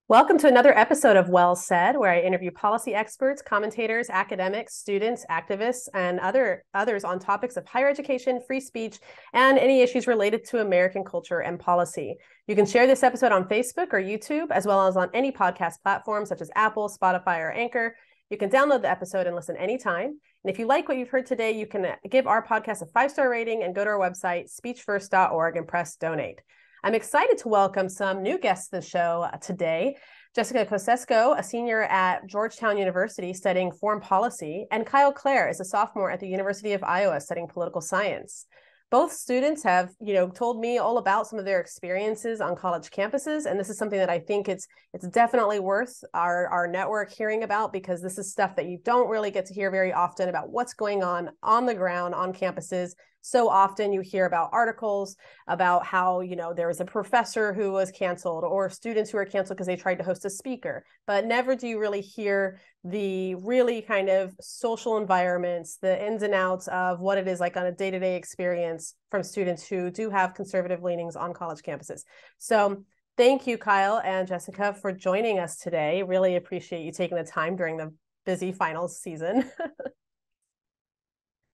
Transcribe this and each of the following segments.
Welcome to another episode of Well Said, where I interview policy experts, commentators, academics, students, activists, and others on topics of higher education, free speech, and any issues related to American culture and policy. You can share this episode on Facebook or YouTube, as well as on any podcast platform such as Apple, Spotify, or Anchor. You can download the episode and listen anytime. And if you like what you've heard today, you can give our podcast a 5-star rating and go to our website, speechfirst.org, and press donate. I'm excited to welcome some new guests to the show today. Jessica Costescu, a senior at Georgetown University studying foreign policy, and Clare is a sophomore at the University of Iowa studying political science. Both students have, told me all about some of their experiences on college campuses, and this is something that I think it's definitely worth our network hearing about, because this is stuff that you don't really get to hear very often about what's going on the ground on campuses. So often you hear about articles about how, there was a professor who was canceled or students who were canceled because they tried to host a speaker, but never do you really hear the really kind of social environments, the ins and outs of what it is like on a day-to-day experience from students who do have conservative leanings on college campuses. So thank you, Kyle and Jessica, for joining us today. Really appreciate you taking the time during the busy finals season.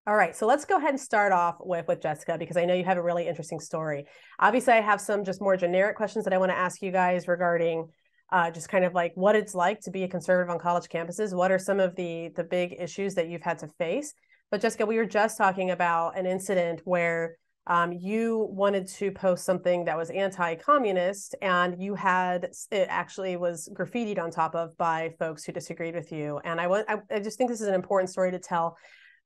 All right, so let's go ahead and start off with Jessica, because I know you have a really interesting story. Obviously, I have some just more generic questions that I want to ask you guys regarding just kind of like what it's like to be a conservative on college campuses. What are some of the big issues that you've had to face? But Jessica, we were just talking about an incident where you wanted to post something that was anti-communist, and it actually was graffitied on top of by folks who disagreed with you. And I just think this is an important story to tell.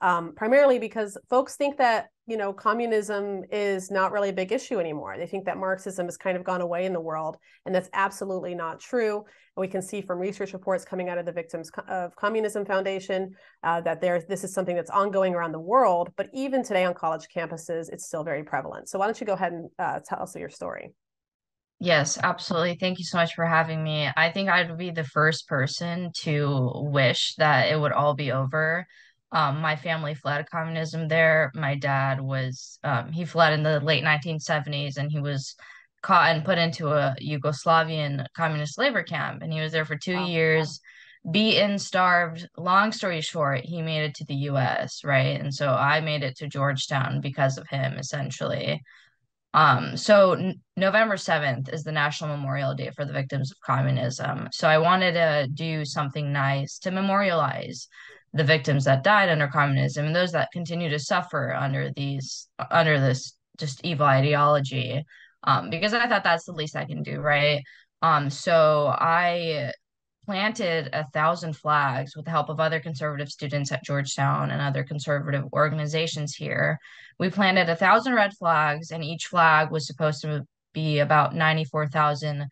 Primarily because folks think that, communism is not really a big issue anymore. They think that Marxism has kind of gone away in the world, and that's absolutely not true. And we can see from research reports coming out of the Victims of Communism Foundation that this is something that's ongoing around the world, but even today on college campuses, it's still very prevalent. So why don't you go ahead and tell us your story? Yes, absolutely. Thank you so much for having me. I think I'd be the first person to wish that it would all be over. My family fled communism there. My dad he fled in the late 1970s, and he was caught and put into a Yugoslavian communist labor camp. And he was there for two Wow. years, beaten, starved. Long story short, he made it to the US, right? And so I made it to Georgetown because of him, essentially. November 7th is the National Memorial Day for the victims of communism. So I wanted to do something nice to memorialize the victims that died under communism and those that continue to suffer under this just evil ideology. Because I thought that's the least I can do, right? So I planted 1,000 flags with the help of other conservative students at Georgetown and other conservative organizations here. We planted 1,000 red flags, and each flag was supposed to be about 94,000,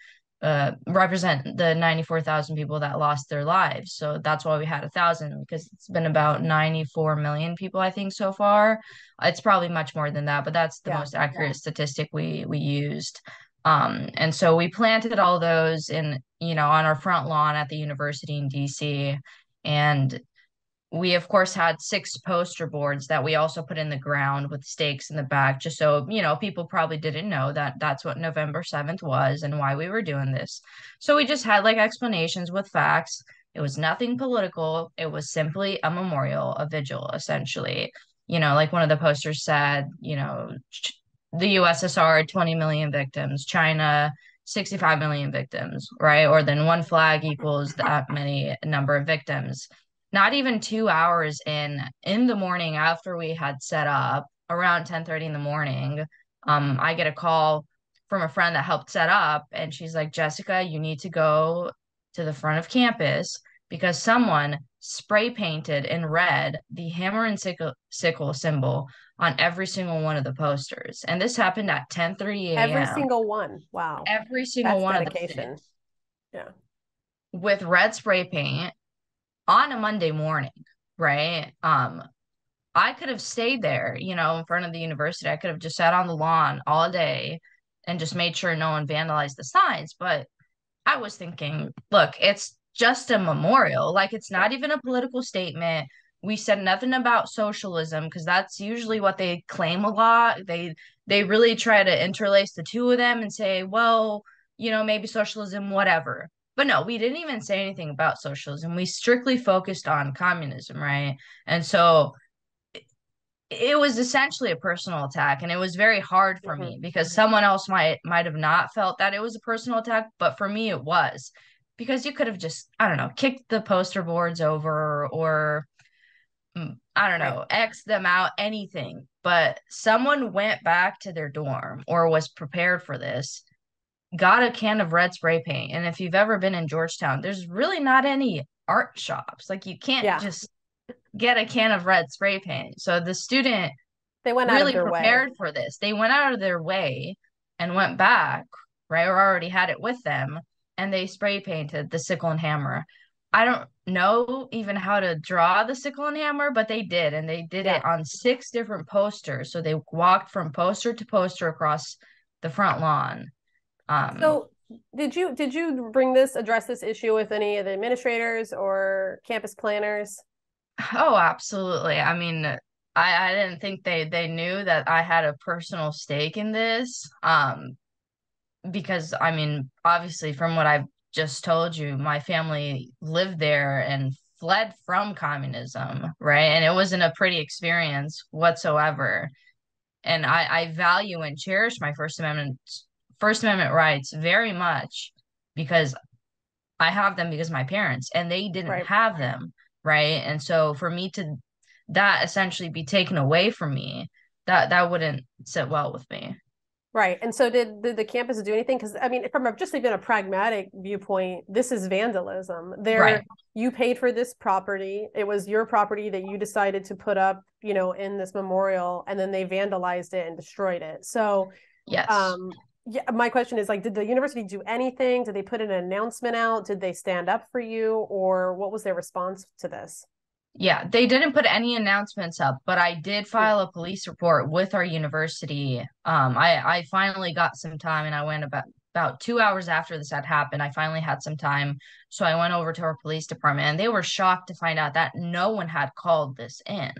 represent the 94,000 people that lost their lives. So that's why we had 1,000, because it's been about 94 million people, I think, so far. It's probably much more than that, but that's the Yeah. most accurate statistic we used. And so we planted all those on our front lawn at the university in DC. And we, of course, had 6 poster boards that we also put in the ground with stakes in the back, just so, people probably didn't know that that's what November 7th was and why we were doing this. So we just had like explanations with facts. It was nothing political. It was simply a memorial, a vigil, essentially. Like one of the posters said, the USSR, 20 million victims, China, 65 million victims, right? Or then one flag equals that many number of victims. Not even 2 hours in the morning after we had set up, around 10:30 in the morning, I get a call from a friend that helped set up, and she's like, Jessica, you need to go to the front of campus because someone spray painted in red the hammer and sickle symbol on every single one of the posters. And this happened at 10:30 Every a.m. single one. Wow. Every single That's one of the dedication. six Yeah. with red spray paint on a Monday morning, right? I could have stayed there, in front of the university. I could have just sat on the lawn all day and just made sure no one vandalized the signs. But I was thinking, look, it's just a memorial. Like, it's Yeah. not even a political statement. We said nothing about socialism because that's usually what they claim a lot. They really try to interlace the two of them and say, well, maybe socialism, whatever. But no, we didn't even say anything about socialism. We strictly focused on communism, right? And so it was essentially a personal attack, and it was very hard for Hmm. me because someone else might have not felt that it was a personal attack, but for me it was, because you could have just, I don't know, kicked the poster boards over, or I don't Right. know, X them out, anything. But someone went back to their dorm or was prepared for this, got a can of red spray paint. And if you've ever been in Georgetown, there's really not any art shops. Like, you can't Yeah. just get a can of red spray paint. So the student They went out of really their way. prepared for this. They went out of their way and went back, right? Or already had it with them, and they spray painted the sickle and hammer. I don't know even how to draw the sickle and hammer, but they did, and they did it Yeah. on 6 different posters. So they walked from poster to poster across the front lawn. Um, So did you address this issue with any of the administrators or campus planners? oh, absolutely. I mean, I didn't think they knew that I had a personal stake in this. Because I mean, obviously, from what I've just told you, my family lived there and fled from communism, right? And it wasn't a pretty experience whatsoever. And I value and cherish my First Amendment rights very much, because I have them because my parents, and they didn't Right. have them, right? And so for me to that essentially be taken away from me, that wouldn't sit well with me. Right. And so did the campus do anything? Because I mean, from just even a pragmatic viewpoint, this is vandalism. Right. You paid for this property. It was your property that you decided to put up, in this memorial, and then they vandalized it and destroyed it. So, Yes. um, yeah, my question is, like, did the university do anything? Did they put an announcement out? Did they stand up for you, or what was their response to this? Yeah, they didn't put any announcements up, but I did Hmm. file a police report with our university. I finally got some time, and I went about 2 hours after this had happened. I finally had some time, so I went over to our police department, and they were shocked to find out that no one had called this in,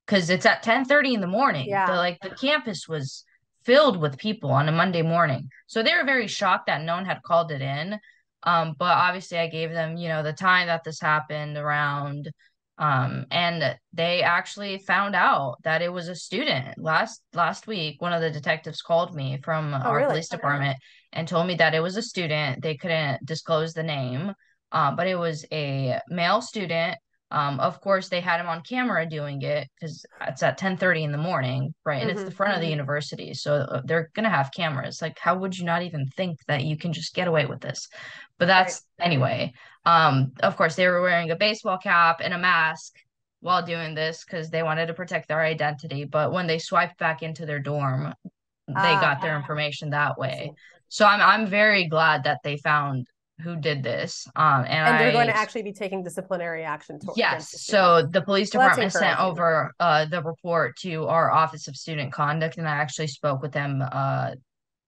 because it's at 10:30 in the morning. Yeah. The campus was filled with people on a Monday morning, so they were very shocked that no one had called it in. But obviously, I gave them, the time that this happened around. And they actually found out that it was a student. Last week, one of the detectives called me from Oh, our really? police department and told me that it was a student. They couldn't disclose the name, but it was a male student. Of course, they had him on camera doing it because it's at 10:30 in the morning, right? And it's the Hmm. front of the university, so they're gonna have cameras. Like, how would you not even think that you can just get away with this? But Right. that's anyway. Of course, they were wearing a baseball cap and a mask while doing this because they wanted to protect their identity. But when they swiped back into their dorm, they Ah, got their information that I way. see. So I'm very glad that they found who did this. And And they're going to I actually be taking disciplinary action Yes, against the student. so the police Well, that's department sent encouraging. over the report to our Office of Student Conduct, and I actually spoke with them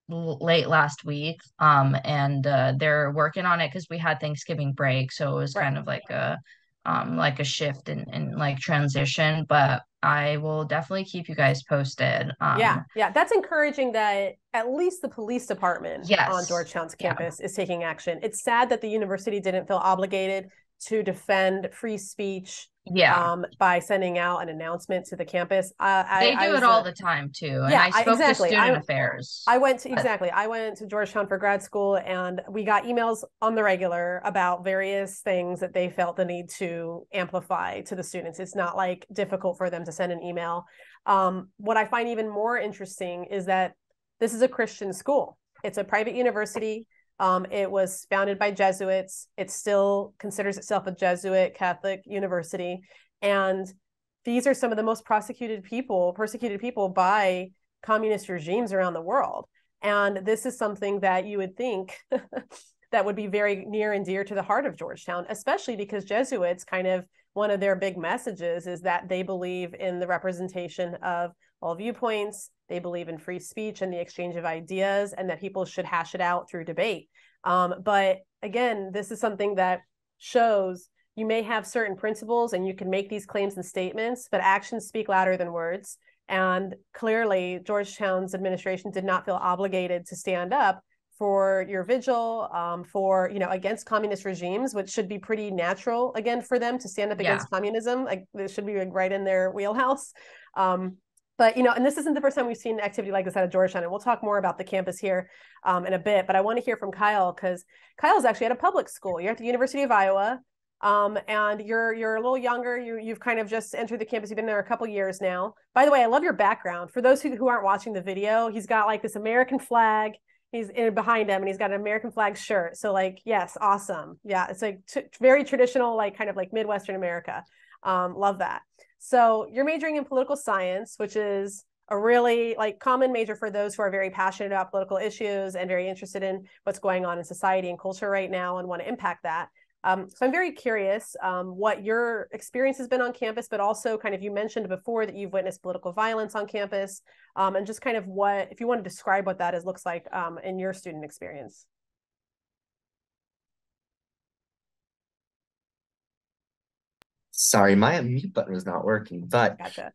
late last week. And they're working on it because we had Thanksgiving break, so it was Right. kind of like a shift in like transition. But I will definitely keep you guys posted. Yeah. Yeah. That's encouraging that at least the police department on Yes. Georgetown's Yeah. campus is taking action. It's sad that the university didn't feel obligated to defend free speech Yeah. by sending out an announcement to the campus. They I do it was all a the time too. And Yeah, I spoke to exactly. student affairs. But I went to Georgetown for grad school, and we got emails on the regular about various things that they felt the need to amplify to the students. It's not like difficult for them to send an email. What I find even more interesting is that this is a Christian school. It's a private university. It was founded by Jesuits. It still considers itself a Jesuit Catholic university, and these are some of the most persecuted people by communist regimes around the world. And this is something that you would think that would be very near and dear to the heart of Georgetown, especially because Jesuits kind of one of their big messages is that they believe in the representation of all viewpoints. They believe in free speech and the exchange of ideas, and that people should hash it out through debate. But again, this is something that shows you may have certain principles and you can make these claims and statements, but actions speak louder than words. And clearly, Georgetown's administration did not feel obligated to stand up for your vigil, for, you know, against communist regimes, which should be pretty natural again for them to stand up against communism. Like this should be like right in their wheelhouse. But, you know, and this isn't the first time we've seen activity like this out of Georgetown, and we'll talk more about the campus here in a bit. But I want to hear from Kyle, because Kyle's actually at a public school. You're at the University of Iowa, and you're a little younger. You've kind of just entered the campus. You've been there a couple years now. By the way, I love your background. For those who aren't watching the video, he's got like this American flag. He's in behind him, and he's got an American flag shirt. So like, yes, awesome. Yeah, it's like very traditional, like kind of like Midwestern America. Love that. So you're majoring in political science, which is a really like common major for those who are very passionate about political issues and very interested in what's going on in society and culture right now and want to impact that. So I'm very curious what your experience has been on campus, but also kind of, you mentioned before that you've witnessed political violence on campus, and just kind of what, if you want to describe what that is, looks like in your student experience. Sorry, my mute button was not working, but Gotcha.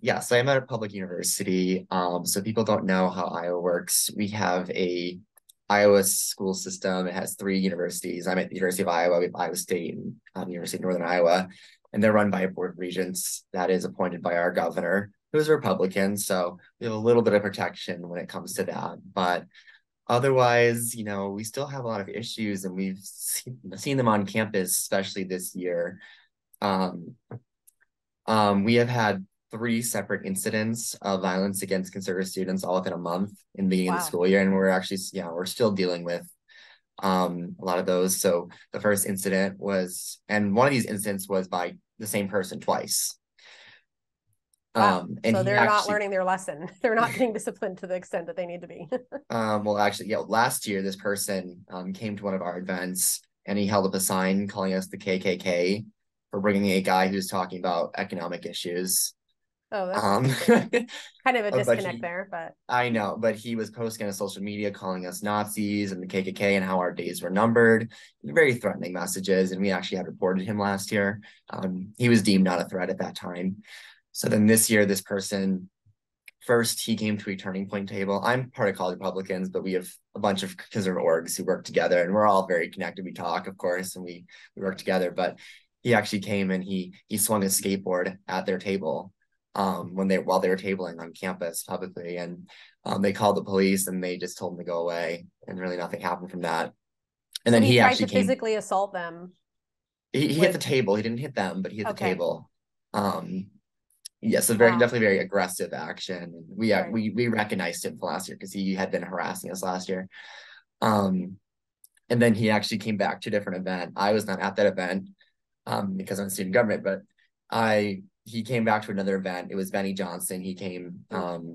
yeah, so I'm at a public university. So people don't know how Iowa works. We have a Iowa school system. It has three universities. I'm at the University of Iowa, we have Iowa State and University of Northern Iowa, and they're run by a board of regents that is appointed by our governor, who's a Republican. So we have a little bit of protection when it comes to that. But otherwise, you know, we still have a lot of issues, and we've seen them on campus, especially this year. We have had 3 separate incidents of violence against conservative students all within a month in the beginning of the school year, and we're actually, we're still dealing with a lot of those. So the first incident was, and one of these incidents was by the same person twice. Wow. And so they're not learning their lesson. They're not getting disciplined to the extent that they need to be. Well, actually, last year this person came to one of our events, and he held up a sign calling us the KKK for bringing a guy who's talking about economic issues. Oh, that's kind of a disconnect there, but I know, but he was posting on social media calling us Nazis and the KKK and how our days were numbered, very threatening messages. And we actually had reported him last year. He was deemed not a threat at that time. So then this year, this person, first he came to a turning point table. I'm part of College Republicans, but we have a bunch of conservative orgs who work together, and we're all very connected. We talk, of course, and we work together. But he actually came and he swung a skateboard at their table while they were tabling on campus publicly, and they called the police, and they just told him to go away, and really nothing happened from that. And so then he tried actually to physically assault them. He hit the table. He didn't hit them, but he hit the table. Yes, definitely very aggressive action. We recognized him from last year because he had been harassing us last year. And then he actually came back to a different event. I was not at that event because I'm in student government, but he came back to another event. It was Benny Johnson. He came to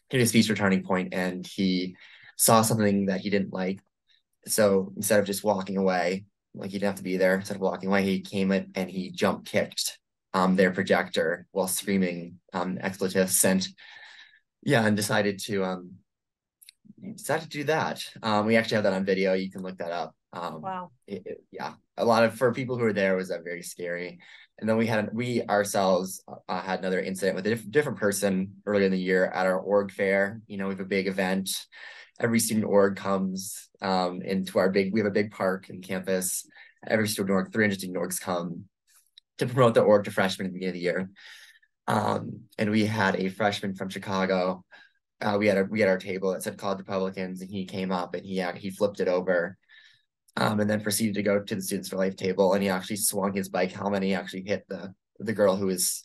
his speech for Turning Point, and he saw something that he didn't like. So instead of just walking away, like he didn't have to be there, instead of walking away, he came in and he jump kicked their projector while screaming expletives, and decided to do that. We actually have that on video. You can look that up. Wow. A lot of, for people who were there, was very scary. And then we ourselves had another incident with a different person earlier in the year at our org fair. You know, we have a big event. Every student org comes into we have a big park in campus. Every student org, 300 student orgs come to promote the org to freshmen at the beginning of the year. And we had a freshman from Chicago. We had our table that said College Republicans, and he came up and he flipped it over, and then proceeded to go to the Students for Life table, and he actually swung his bike helmet. He actually hit the girl who was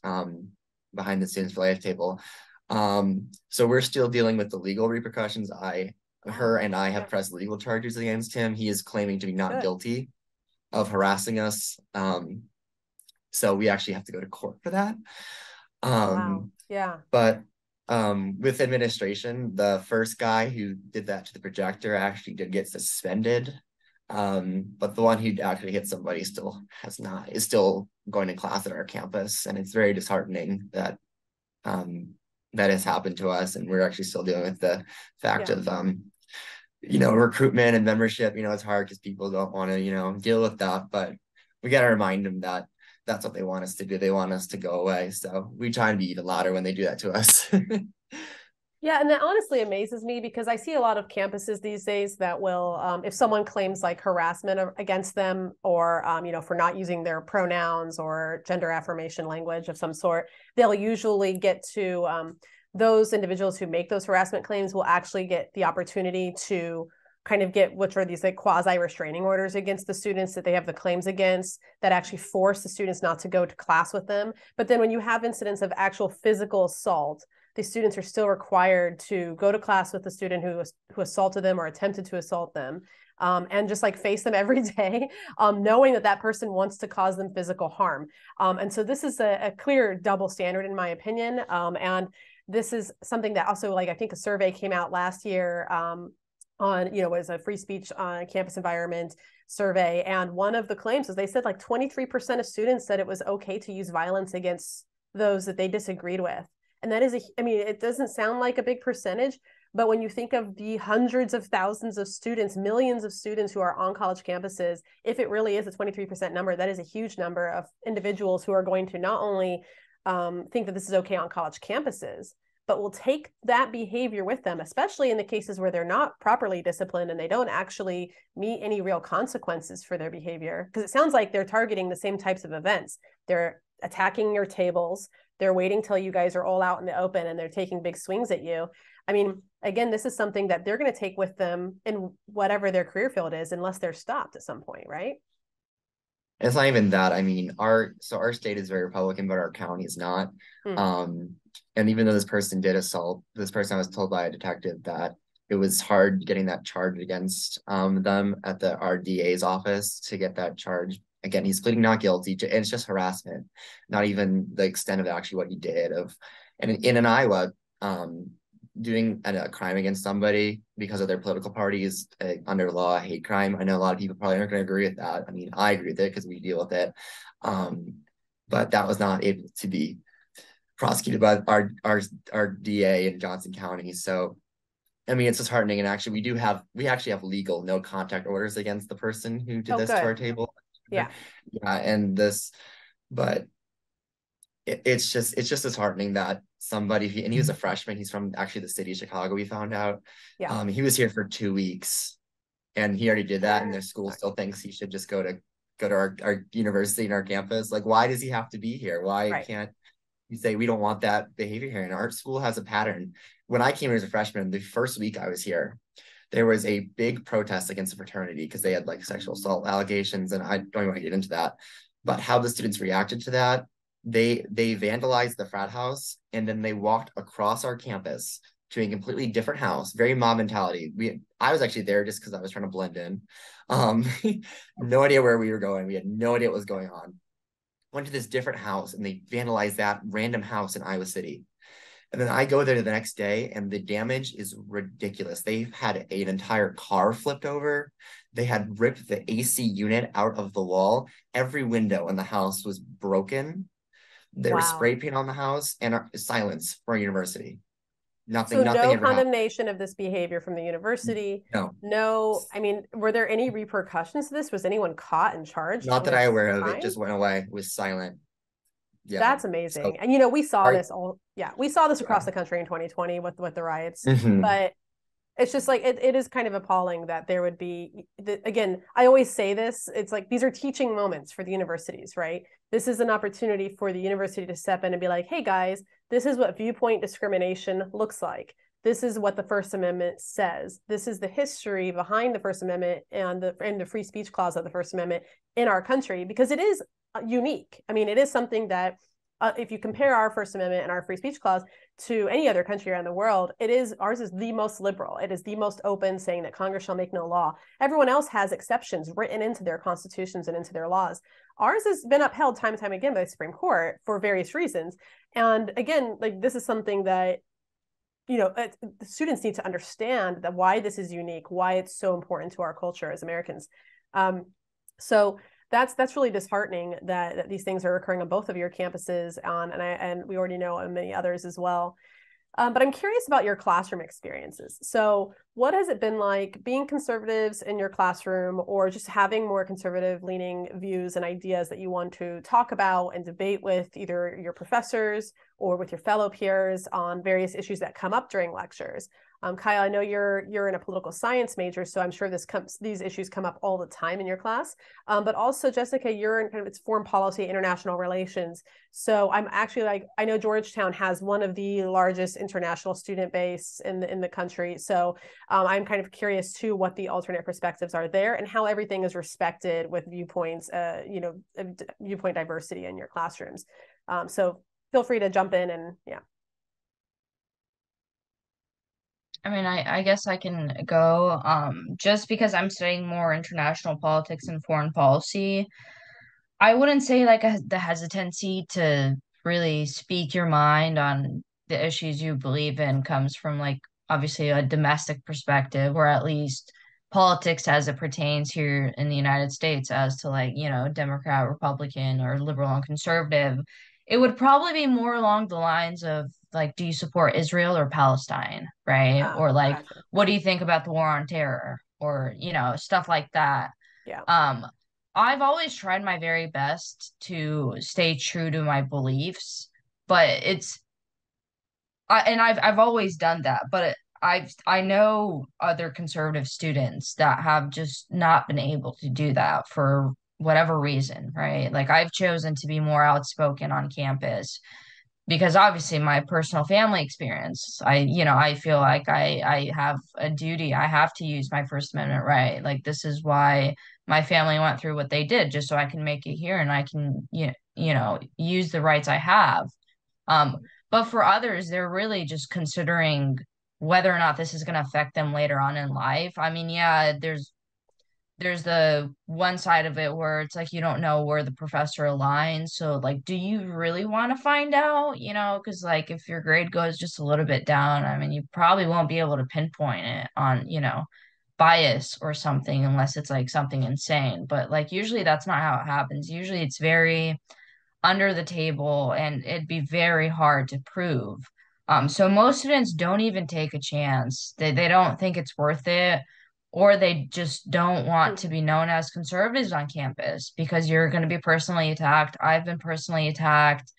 behind the Students for Life table. So we're still dealing with the legal repercussions. Her and I have pressed legal charges against him. He is claiming to be not guilty of harassing us. So we actually have to go to court for that. Wow. Yeah. But with administration, the first guy who did that to the projector actually did get suspended. But the one who actually hit somebody is still going to class at our campus. And it's very disheartening that that has happened to us. And we're actually still dealing with the fact of recruitment and membership. It's hard because people don't want to, deal with that. But we got to remind them that that's what they want us to do. They want us to go away. So we try and be even louder when they do that to us. Yeah, and that honestly amazes me because I see a lot of campuses these days that will, if someone claims like harassment against them or, for not using their pronouns or gender affirmation language of some sort, they'll usually get to those individuals who make those harassment claims will actually get the opportunity to kind of get, which are these like quasi restraining orders against the students that they have the claims against that actually force the students not to go to class with them. But then when you have incidents of actual physical assault, the students are still required to go to class with the student who assaulted them or attempted to assault them, and just like face them every day, knowing that that person wants to cause them physical harm. And so this is a clear double standard in my opinion. And this is something that also, like, I think a survey came out last year on, was a free speech campus environment survey. And one of the claims was they said like 23% of students said it was okay to use violence against those that they disagreed with. And that is it doesn't sound like a big percentage, but when you think of the hundreds of thousands of students, millions of students who are on college campuses, if it really is a 23% number, that is a huge number of individuals who are going to not only think that this is okay on college campuses, but will take that behavior with them, especially in the cases where they're not properly disciplined and they don't actually meet any real consequences for their behavior. Because it sounds like they're targeting the same types of events. They're attacking your tables. They're waiting till you guys are all out in the open and they're taking big swings at you. I mean, again, this is something that they're going to take with them in whatever their career field is, unless they're stopped at some point, right? And it's not even that. I mean, our state is very Republican, but our county is not. And even though this person did assault this person, I was told by a detective that it was hard getting that charge against them at our DA's office to get that charge. Again, he's pleading not guilty and it's just harassment, not even the extent of actually what he did. And in Iowa, doing a crime against somebody because of their political party is under law a hate crime. I know a lot of people probably aren't going to agree with that. I mean, I agree with it because we deal with it. But that was not able to be prosecuted by our DA in Johnson County. So, I mean, it's disheartening. And actually, we actually have legal no contact orders against the person who did this to our table. Yeah. Yeah. But it's just disheartening that somebody, and he was a freshman, he's from actually the city of Chicago, we found out. Yeah. He was here for 2 weeks and he already did that, and their school still thinks he should just go to our university and our campus. Like, why does he have to be here? Why can't you say we don't want that behavior here? And our school has a pattern. When I came here as a freshman, the first week I was here, there was a big protest against the fraternity because they had like sexual assault allegations, and I don't even want to get into that. But how the students reacted to that, they vandalized the frat house, and then they walked across our campus to a completely different house, very mob mentality. I was actually there just because I was trying to blend in. No idea where we were going. We had no idea what was going on. Went to this different house and they vandalized that random house in Iowa City. And then I go there the next day and the damage is ridiculous. They've had an entire car flipped over. They had ripped the AC unit out of the wall. Every window in the house was broken. There was spray paint on the house, and silence for a university. Nothing. So nothing no ever condemnation of this behavior from the university. No. I mean, were there any repercussions to this? Was anyone caught and charged? Not that I'm aware of. It just went away. It was silent. Yeah, that's amazing. So, and we saw this across the country in 2020 with the riots. But it's just like it is kind of appalling that there would be, again, I always say this, it's like these are teaching moments for the universities, right? This is an opportunity for the university to step in and be like, hey guys, this is what viewpoint discrimination looks like. This is what the First Amendment says. This is the history behind the First Amendment and the free speech clause of the First Amendment in our country, because it is unique. I mean, it is something that if you compare our First Amendment and our free speech clause to any other country around the world, ours is the most liberal. It is the most open, saying that Congress shall make no law. Everyone else has exceptions written into their constitutions and into their laws. Ours has been upheld time and time again by the Supreme Court for various reasons. And again, like this is something that, the students need to understand that why this is unique, why it's so important to our culture as Americans. So that's really disheartening that these things are occurring on both of your campuses, and we already know on many others as well. But I'm curious about your classroom experiences. So, what has it been like being conservatives in your classroom, or just having more conservative leaning views and ideas that you want to talk about and debate with either your professors or with your fellow peers on various issues that come up during lectures? Kyle, I know you're in a political science major, so I'm sure these issues come up all the time in your class. But also, Jessica, you're in kind of it's foreign policy, international relations. So I'm actually like, I know Georgetown has one of the largest international student base in the country. So I'm kind of curious too what the alternate perspectives are there and how everything is respected with viewpoints, viewpoint diversity in your classrooms. So feel free to jump in and yeah. I mean, I guess I can go. Just because I'm studying more international politics and foreign policy, I wouldn't say like the hesitancy to really speak your mind on the issues you believe in comes from like obviously a domestic perspective, or at least politics as it pertains here in the United States as to like, Democrat, Republican, or liberal and conservative. It would probably be more along the lines of like, do you support Israel or Palestine, right? Or like, Gotcha. what do you think about the war on terror? Or, stuff like that. Yeah. Um, I've always tried my very best to stay true to my beliefs, but I've always done that, but I know other conservative students that have just not been able to do that for whatever reason, right? Like I've chosen to be more outspoken on campus because obviously my personal family experience, I feel like I have a duty. I have to use my First Amendment right. Like this is why my family went through what they did, just so I can make it here and I can, use the rights I have. But for others, they're really just considering whether or not this is going to affect them later on in life. I mean, yeah, there's the one side of it where it's like you don't know where the professor aligns. So like, do you really want to find out? Because like if your grade goes just a little bit down, I mean, you probably won't be able to pinpoint it on, bias or something unless it's like something insane. But like usually that's not how it happens. Usually it's very under the table and it'd be very hard to prove. So most students don't even take a chance. They don't think it's worth it, or they just don't want to be known as conservatives on campus because you're going to be personally attacked. I've been personally attacked.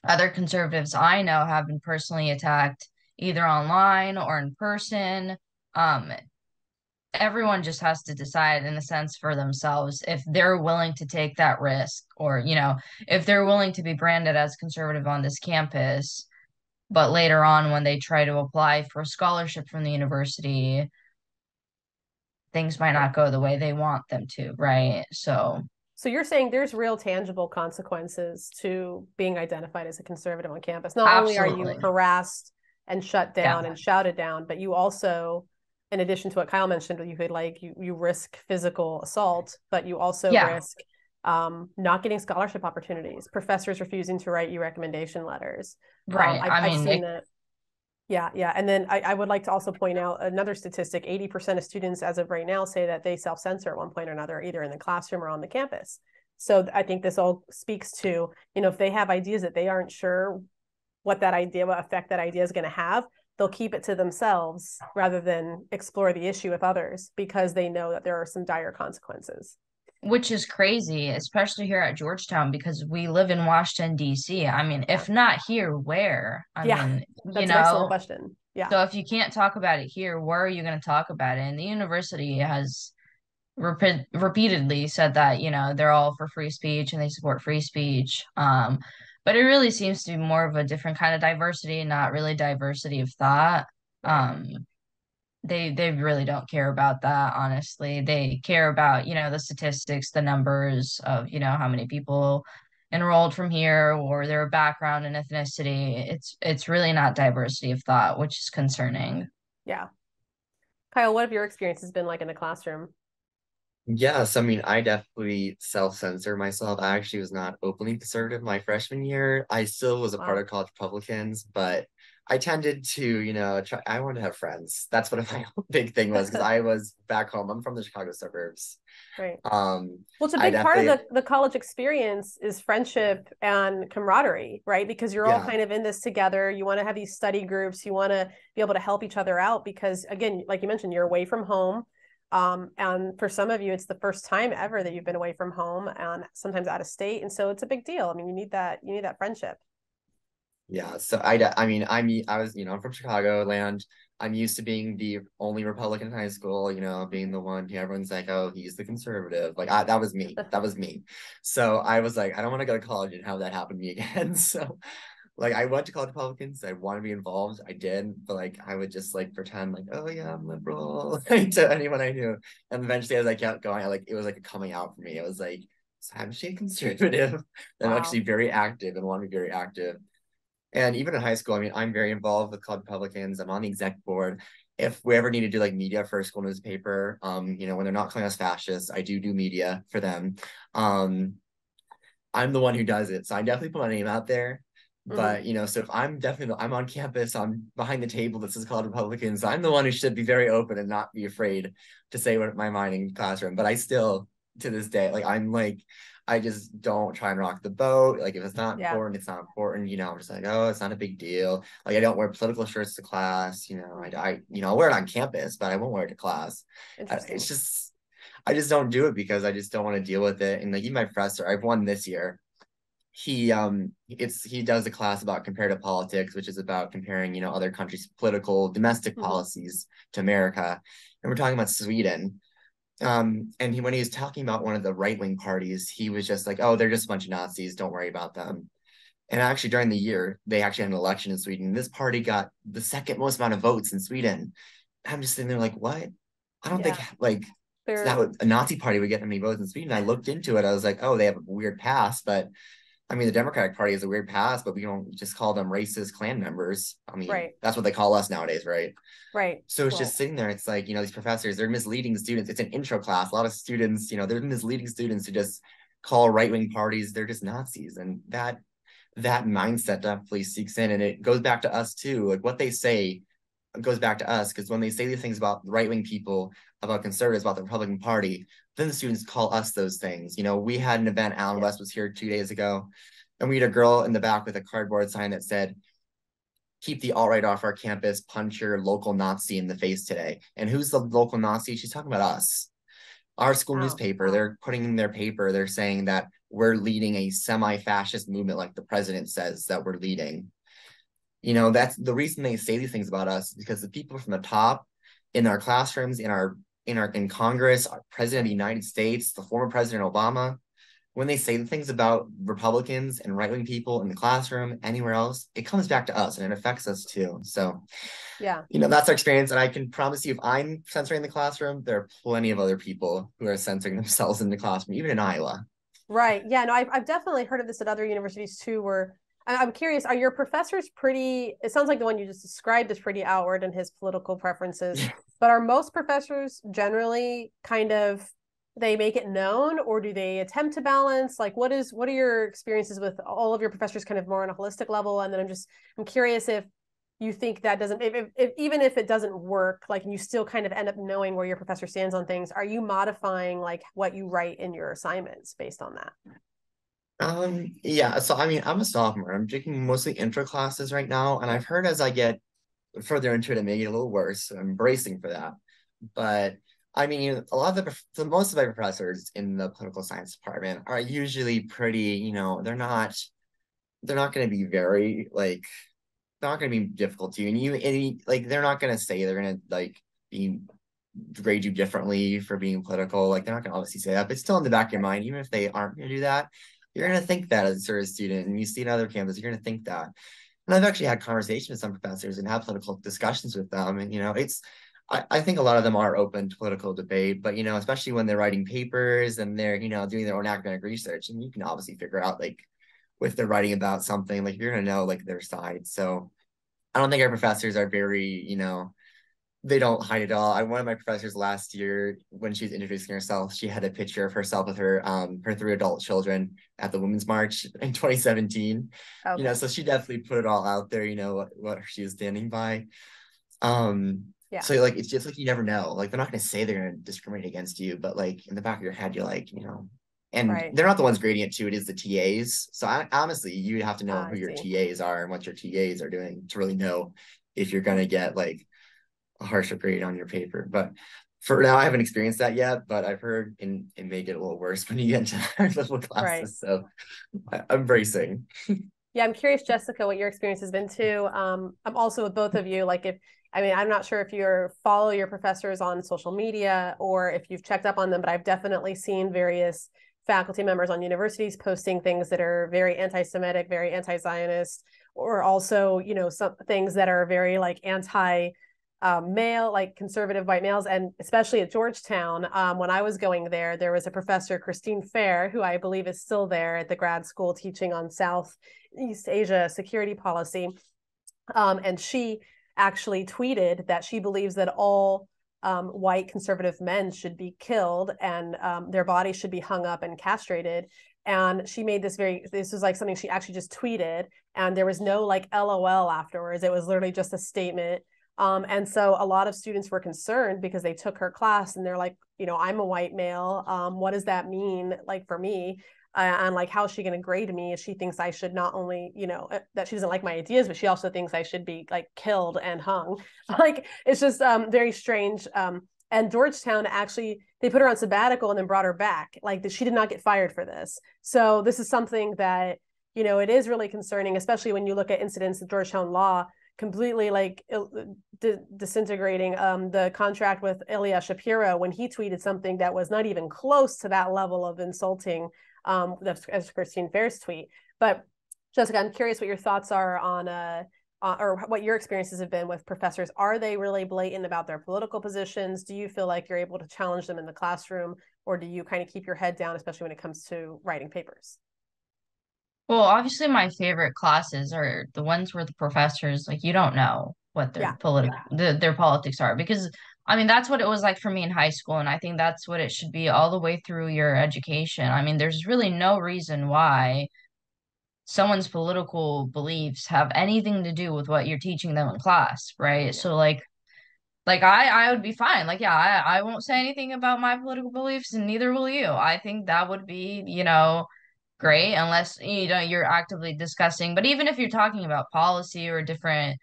Other conservatives I know have been personally attacked either online or in person. Um, Everyone just has to decide in a sense for themselves if they're willing to take that risk, or if they're willing to be branded as conservative on this campus, but later on when they try to apply for a scholarship from the university, things might not go the way they want them to, right? So you're saying there's real tangible consequences to being identified as a conservative on campus. Not only are you absolutely. harassed and shut Yeah. down and shouted down, but you also, in addition to what Kyle mentioned, you could you risk physical assault, but you also Yeah. risk not getting scholarship opportunities, professors refusing to write you recommendation letters. Right. I've seen that. Yeah, yeah. And then I would like to also point out another statistic. 80% of students as of right now say that they self-censor at one point or another, either in the classroom or on the campus. So I think this all speaks to, if they have ideas that they aren't sure what effect that idea is going to have, they'll keep it to themselves rather than explore the issue with others because they know that there are some dire consequences. Which is crazy, especially here at Georgetown, because we live in Washington, D.C. I mean, Yeah. if not here, where? I Yeah, mean, that's an excellent question. Yeah. So if you can't talk about it here, where are you going to talk about it? And the university has repeatedly said that, they're all for free speech and they support free speech. But it really seems to be more of a different kind of diversity, not really diversity of thought. Right. They really don't care about that, honestly. They care about, the statistics, the numbers of, how many people enrolled from here or their background and ethnicity. It's really not diversity of thought, which is concerning. Yeah. Kyle, what have your experiences been like in the classroom? Yes, I mean, I definitely self-censor myself. I actually was not openly conservative my freshman year. I still was a part Wow. of college Republicans, but I tended to, I wanted to have friends. That's what my big thing was, because I was back home. I'm from the Chicago suburbs. Right. Um, Well, it's a I big part of definitely, the college experience is friendship and camaraderie, right? Because you're all yeah, kind of in this together. You want to have these study groups. You want to be able to help each other out because, again, like you mentioned, you're away from home. And for some of you, it's the first time ever that you've been away from home and sometimes out of state. And so it's a big deal. I mean, you need that friendship. yeah. So I was, I'm from Chicago land. I'm used to being the only Republican in high school, being the one who everyone's like, oh, he's the conservative. Like that was me. That was me. So I was like, I don't want to go to college and have that happen to me again. So like I went to college Republicans. I want to be involved. I did, but like I would just like pretend like, oh yeah, I'm liberal like, to anyone I knew. And eventually as I kept going, it was like a coming out for me. I was like, so I'm actually a conservative. I'm Wow. actually very active and want to be very active. And even in high school, I mean, I'm very involved with Club Republicans. I'm on the exec board. If we ever need to do like media for a school newspaper, when they're not calling us fascists, I do media for them. Um, I'm the one who does it. So I definitely put my name out there. Mm-hmm. But so if I'm on campus, I'm behind the table that says College Republicans, I'm the one who should be very open and not be afraid to say what my mind in classroom. But I still, to this day, I just don't try and rock the boat. Like if it's not Yeah. important, it's not important. I'm just like, oh, it's not a big deal. Like I don't wear political shirts to class. Mm. I'll wear it on campus, but I won't wear it to class. It's Interesting. just I just don't do it because I just don't want to deal with it. And like even my professor, I've won this year. He does a class about comparative politics, which is about comparing, other countries' political domestic Mm-hmm. policies to America. And we're talking about Sweden. And when he was talking about one of the right-wing parties, he was just like, oh, they're just a bunch of Nazis, don't worry about them. And actually during the year, they actually had an election in Sweden. This party got the second most amount of votes in Sweden. I'm just sitting there like, what? I don't think Yeah. like They're a Nazi party would get that many votes in Sweden. I looked into it. I was like, oh, they have a weird past, but I mean, the Democratic Party has a weird past, but we don't just call them racist Klan members. I mean, right. that's what they call us nowadays, right? Right. So it's Right. just sitting there. It's like, these professors, they're misleading students. It's an intro class. A lot of students, they're misleading students who just call right-wing parties, they're just Nazis. And that mindset definitely seeks in. And it goes back to us too. Like what they say goes back to us because when they say these things about right-wing people, about conservatives, about the Republican Party, then the students call us those things. We had an event, Alan Yeah. West was here 2 days ago, and we had a girl in the back with a cardboard sign that said, keep the alt-right off our campus, punch your local Nazi in the face today. And who's the local Nazi? She's talking about us. Our school Wow. newspaper, they're putting in their paper, they're saying that we're leading a semi-fascist movement like the president says that we're leading. That's the reason they say these things about us, because the people from the top in our classrooms, in Congress, our president of the Right. United States, the former President Obama, when they say the things about Republicans and right-wing people in the classroom, anywhere else, it comes back to us and it affects us too. So, Yeah. that's our experience. And I can promise you, if I'm censoring the classroom, there are plenty of other people who are censoring themselves in the classroom, even in Iowa. Right. Yeah. No, I've definitely heard of this at other universities too, where I'm curious, are your professors pretty, it sounds like the one you just described is pretty outward in his political preferences, but are most professors generally kind of, they make it known or do they attempt to balance? Like what are your experiences with all of your professors kind of more on a holistic level? And then I'm curious if you think that doesn't, if even if it doesn't work, like you still kind of end up knowing where your professor stands on things, are you modifying like what you write in your assignments based on that? Yeah, so I mean, I'm a sophomore. I'm taking mostly intro classes right now, and Yeah. I've heard as I get further into it, it may get a little worse. So I'm bracing for that. But I mean, most of my professors in the political science department are usually pretty, they're not going to be very like, they're not going to be difficult to you. Like, they're not going to say they're going to like be grade you differently for being political. Like, they're not going to obviously say that, but still in the back of your Right. mind, even if they aren't going to do that, you're Yeah. going to think that as a sort of student, and you see another campus, you're going to think that. And I've actually had conversations with some professors and had political discussions with them. And, I think a lot of them are open to political debate, but, especially when they're writing papers and they're, doing their own academic research, and you can obviously figure out, like, if they're writing about something, like, you're going to know, like, their side. So I don't think our professors are very, they don't hide it all. One of my professors last year, when she was introducing herself, she had a picture of herself with her 3 adult children at the Women's March in 2017. Okay. So she definitely put it all out there, what she was standing by. Yeah. So like it's just like you never know. Like they're not gonna say they're gonna discriminate against you, but like in the back of your head, you're like, and Right. they're not the ones grading it too, it is the TAs. So honestly, you have to know who your see. TAs are and what your TAs are doing to really know if you're gonna get like a harsher grade on your paper. But for now, I haven't experienced that yet, but I've heard it may get a little worse when you get into higher level classes. So I'm bracing. Yeah, I'm curious, Jessica, what your experience has been too. I'm also with both of you. Like I'm not sure if you follow your professors on social media or if you've checked up on them, but I've definitely seen various faculty members on universities posting things that are very anti-Semitic, very anti-Zionist, or also, some things that are very like anti male, like conservative white males. And especially at Georgetown, when I was going there was a professor, Christine Fair, who I believe is still there at the grad school teaching on Southeast Asia security policy. And she actually tweeted that she believes that all white conservative men should be killed and their bodies should be hung up and castrated. And she made this was like something she actually just tweeted, and there was no like LOL afterwards. It was literally just a statement. And so a lot of students were concerned because they took her class and they're like, I'm a white male. What does that mean like for me? And like, how is she going to grade me if she thinks I should not only, that she doesn't like my ideas, but she also thinks I should be like killed and hung. Like, it's just very strange. And Georgetown actually, they put her on sabbatical and then brought her back. Like, she did not get fired for this. So this is something that, it is really concerning, especially when you look at incidents of Georgetown law completely like disintegrating the contract with Ilya Shapiro when he tweeted something that was not even close to that level of insulting as Christine Fair's tweet. But Jessica, I'm curious what your thoughts are on or what your experiences have been with professors. Are they really blatant about their political positions? Do you feel like you're able to challenge them in the classroom, or do you kind of keep your head down, especially when it comes to writing papers? Well, obviously my favorite classes are the ones where the professors, like, you don't know what their their politics are, because I mean that's what it was like for me in high school, and I think that's what it should be all the way through your education. I mean, there's really no reason why someone's political beliefs have anything to do with what you're teaching them in class, right? So like I would be fine. Like, yeah, I won't say anything about my political beliefs and neither will you. I think that would be, great, unless you're actively discussing. But even if you're talking about policy or different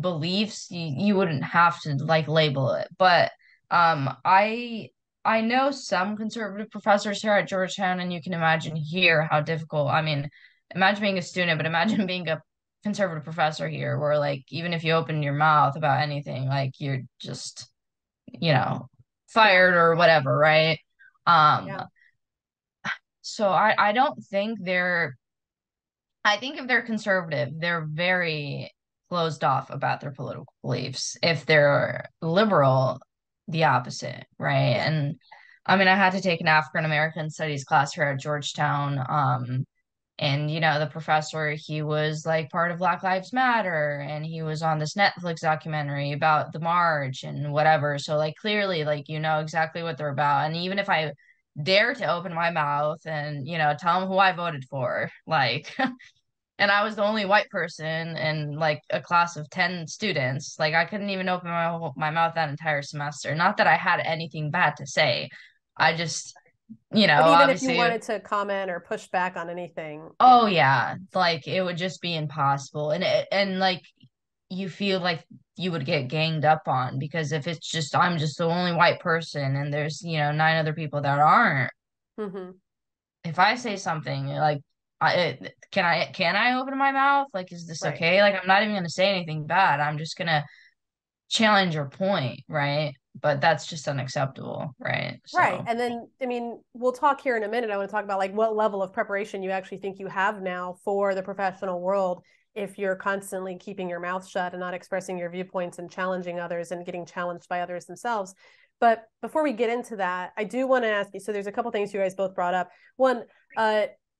beliefs, you wouldn't have to like label it. But I know some conservative professors here at Georgetown, and you can imagine here how difficult. I mean, imagine being a student, but imagine being a conservative professor here, where like even if you open your mouth about anything, like you're just, you know, fired or whatever, right? Um, so I don't think I think if they're conservative, they're very closed off about their political beliefs. If they're liberal, the opposite, right? And I mean, I had to take an African American studies class here at Georgetown. And the professor, he was like part of Black Lives Matter, and he was on this Netflix documentary about the march and whatever. So like clearly, like exactly what they're about. And even if I dare to open my mouth and tell them who I voted for, like and I was the only white person in like a class of 10 students. Like I couldn't even open my mouth that entire semester. Not that I had anything bad to say. I just, But even if you obviously, wanted to comment or push back on anything, oh yeah, like it would just be impossible. And like you feel like you would get ganged up on, because if it's just I'm just the only white person and there's, 9 other people that aren't. mm-hmm. If I say something like can I open my mouth? Like, is this Right. okay? Like, I'm not even gonna say anything bad. I'm just gonna challenge your point, right? But that's just unacceptable, right? Right. So, And then, I mean, we'll talk here in a minute. I want to talk about like what level of preparation you actually think you have now for the professional world if you're constantly keeping your mouth shut and not expressing your viewpoints and challenging others and getting challenged by others themselves. But before we get into that, I do want to ask you, so there's a couple things you guys both brought up. One,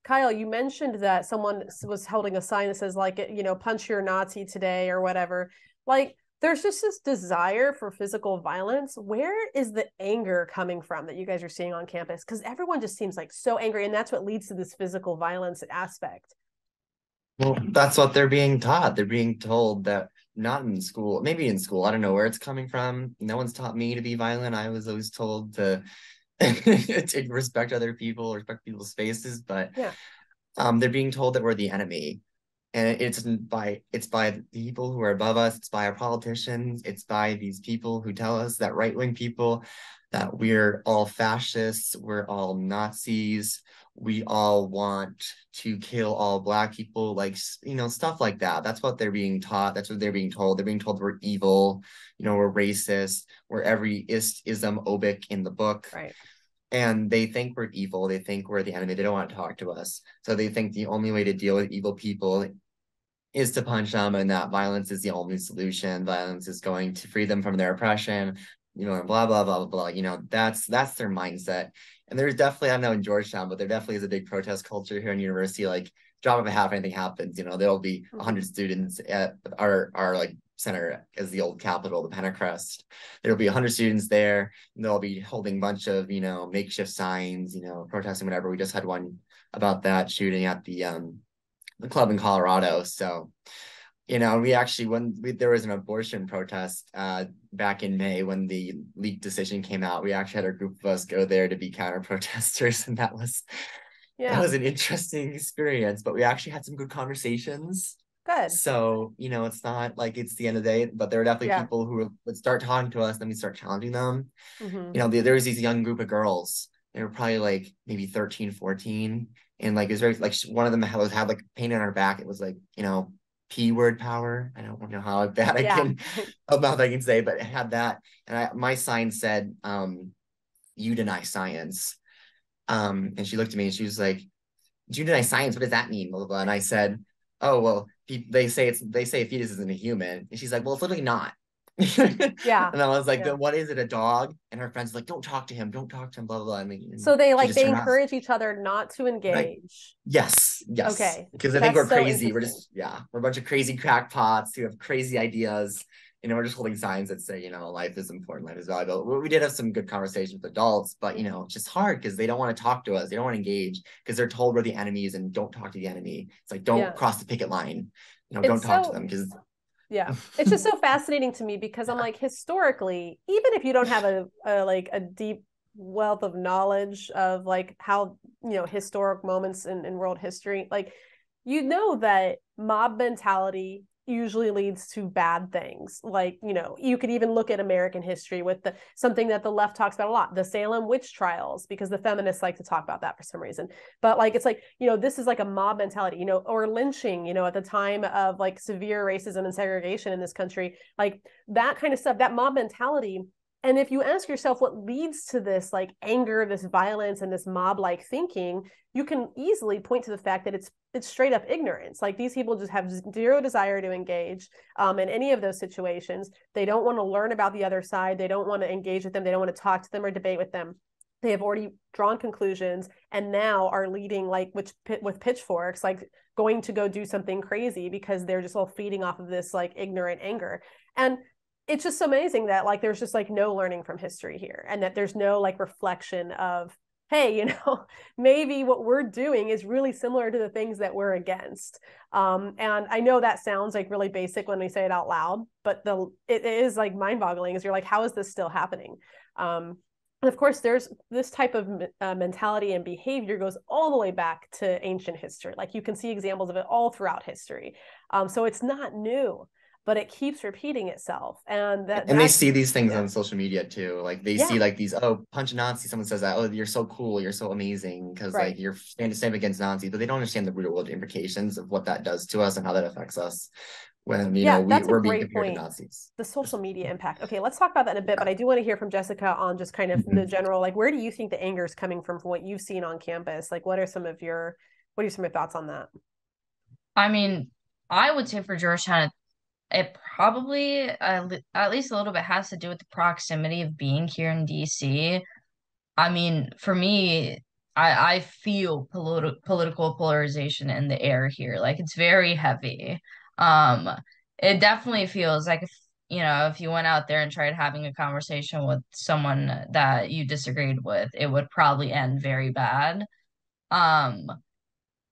Kyle, you mentioned that someone was holding a sign that says like, punch your Nazi today or whatever. Like, there's just this desire for physical violence. Where is the anger coming from that you guys are seeing on campus? Because everyone just seems like so angry, and that's what leads to this physical violence aspect. Well, that's what they're being taught. They're being told that not in school, maybe in school. I don't know where it's coming from. No one's taught me to be violent. I was always told to to respect other people, respect people's spaces, but Yeah. they're being told that we're the enemy. And it's by the people who are above us, it's by our politicians, it's by these people who tell us, that right-wing people, that we're all fascists, we're all Nazis, we all want to kill all Black people, like, stuff like that. That's what they're being taught. That's what they're being told. They're being told we're evil, we're racist, we're every ism-obic in the book. Right. And they think we're evil. They think we're the enemy. They don't want to talk to us. So they think the only way to deal with evil people is to punch them, and that violence is the only solution. Violence is going to free them from their oppression, and blah, blah, blah, blah, blah. That's their mindset. And there's definitely, I don't know in Georgetown, but there definitely is a big protest culture here in university. Like, drop of a hat, anything happens, there'll be 100 students at our like center as the old Capitol, the Pentecrest. There'll be 100 students there, and they'll be holding a bunch of, makeshift signs, protesting whatever. We just had one about that shooting at the club in Colorado. So, we actually, there was an abortion protest back in May when the leaked decision came out, we actually had a group of us go there to be counter protesters, and that was an interesting experience, but we actually had some good conversations. Good. So, it's not like it's the end of the day, but there are definitely people who would start talking to us, then we start challenging them. There was these young group of girls. They were probably like maybe 13, 14. And like, it was very, like, one of them had like paint on her back. It was like, P word power. I don't know how bad I can, how mouth I can say, but it had that. And my sign said, you deny science. And she looked at me and she was like, do you deny science? What does that mean? Blah, blah, blah. And I said, oh, well, they say a fetus isn't a human. And she's like, well, it's literally not. Yeah. And I was like, then what is it, a dog? And her friends like, don't talk to him, blah, blah, blah. And so they encourage each other not to engage. Right. Yes. Okay. Because I think we're crazy. We're a bunch of crazy crackpots who have crazy ideas. We're just holding signs that say, life is important, life is valuable. We did have some good conversations with adults, but it's just hard because they don't want to talk to us. They don't want to engage because they're told we're the enemies and don't talk to the enemy. It's like, don't cross the picket line. Don't talk to them because it's just so fascinating to me because I'm like, historically, even if you don't have a deep wealth of knowledge of like how historic moments in world history, like that mob mentality usually leads to bad things. Like, you could even look at American history with something that the left talks about a lot, the Salem witch trials, because the feminists like to talk about that for some reason. But like, it's like, this is like a mob mentality, or lynching, at the time of like severe racism and segregation in this country, like that kind of stuff, that mob mentality. And if you ask yourself what leads to this like anger, this violence, and this mob-like thinking, you can easily point to the fact that it's straight up ignorance. Like, these people just have zero desire to engage in any of those situations. They don't want to learn about the other side. They don't want to engage with them. They don't want to talk to them or debate with them. They have already drawn conclusions and now are leading like with pitchforks, like going to go do something crazy because they're just all feeding off of this like ignorant anger. And it's just amazing that like there's just like no learning from history here, and that there's no like reflection of, hey, maybe what we're doing is really similar to the things that we're against. And I know that sounds like really basic when we say it out loud, but it is like mind-boggling, as you're like, how is this still happening? And of course, there's this type of mentality and behavior goes all the way back to ancient history. Like, you can see examples of it all throughout history. So it's not new, but it keeps repeating itself. And they see these things on social media too. Like, they see like these, oh, punch a Nazi. Someone says that, oh, you're so cool, you're so amazing because like you're standing against Nazis, but they don't understand the real world implications of what that does to us and how that affects us when we're being compared to Nazis. The social media impact. Okay, let's talk about that in a bit, but I do want to hear from Jessica on just kind of the general, like, where do you think the anger is coming from what you've seen on campus? Like, what are some of your thoughts on that? I mean, I would say for Georgetown, it probably at least a little bit has to do with the proximity of being here in DC. I mean, for me, I feel political polarization in the air here. Like, it's very heavy. It definitely feels like if you went out there and tried having a conversation with someone that you disagreed with, it would probably end very bad. Um,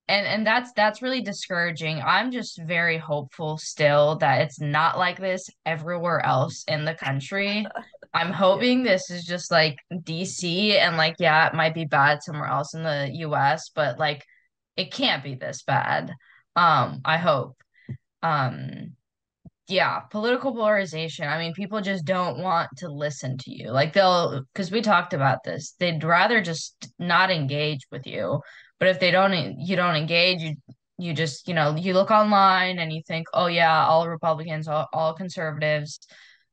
and that's really discouraging. I'm just very hopeful still that it's not like this everywhere else in the country. I'm hoping this is just like DC, and like, yeah, it might be bad somewhere else in the US, but like it can't be this bad. I hope. Um, yeah, political polarization. I mean, people just don't want to listen to you. Like because we talked about this, they'd rather just not engage with you. But if you don't engage, you just, you look online and you think, oh yeah, all Republicans, all conservatives,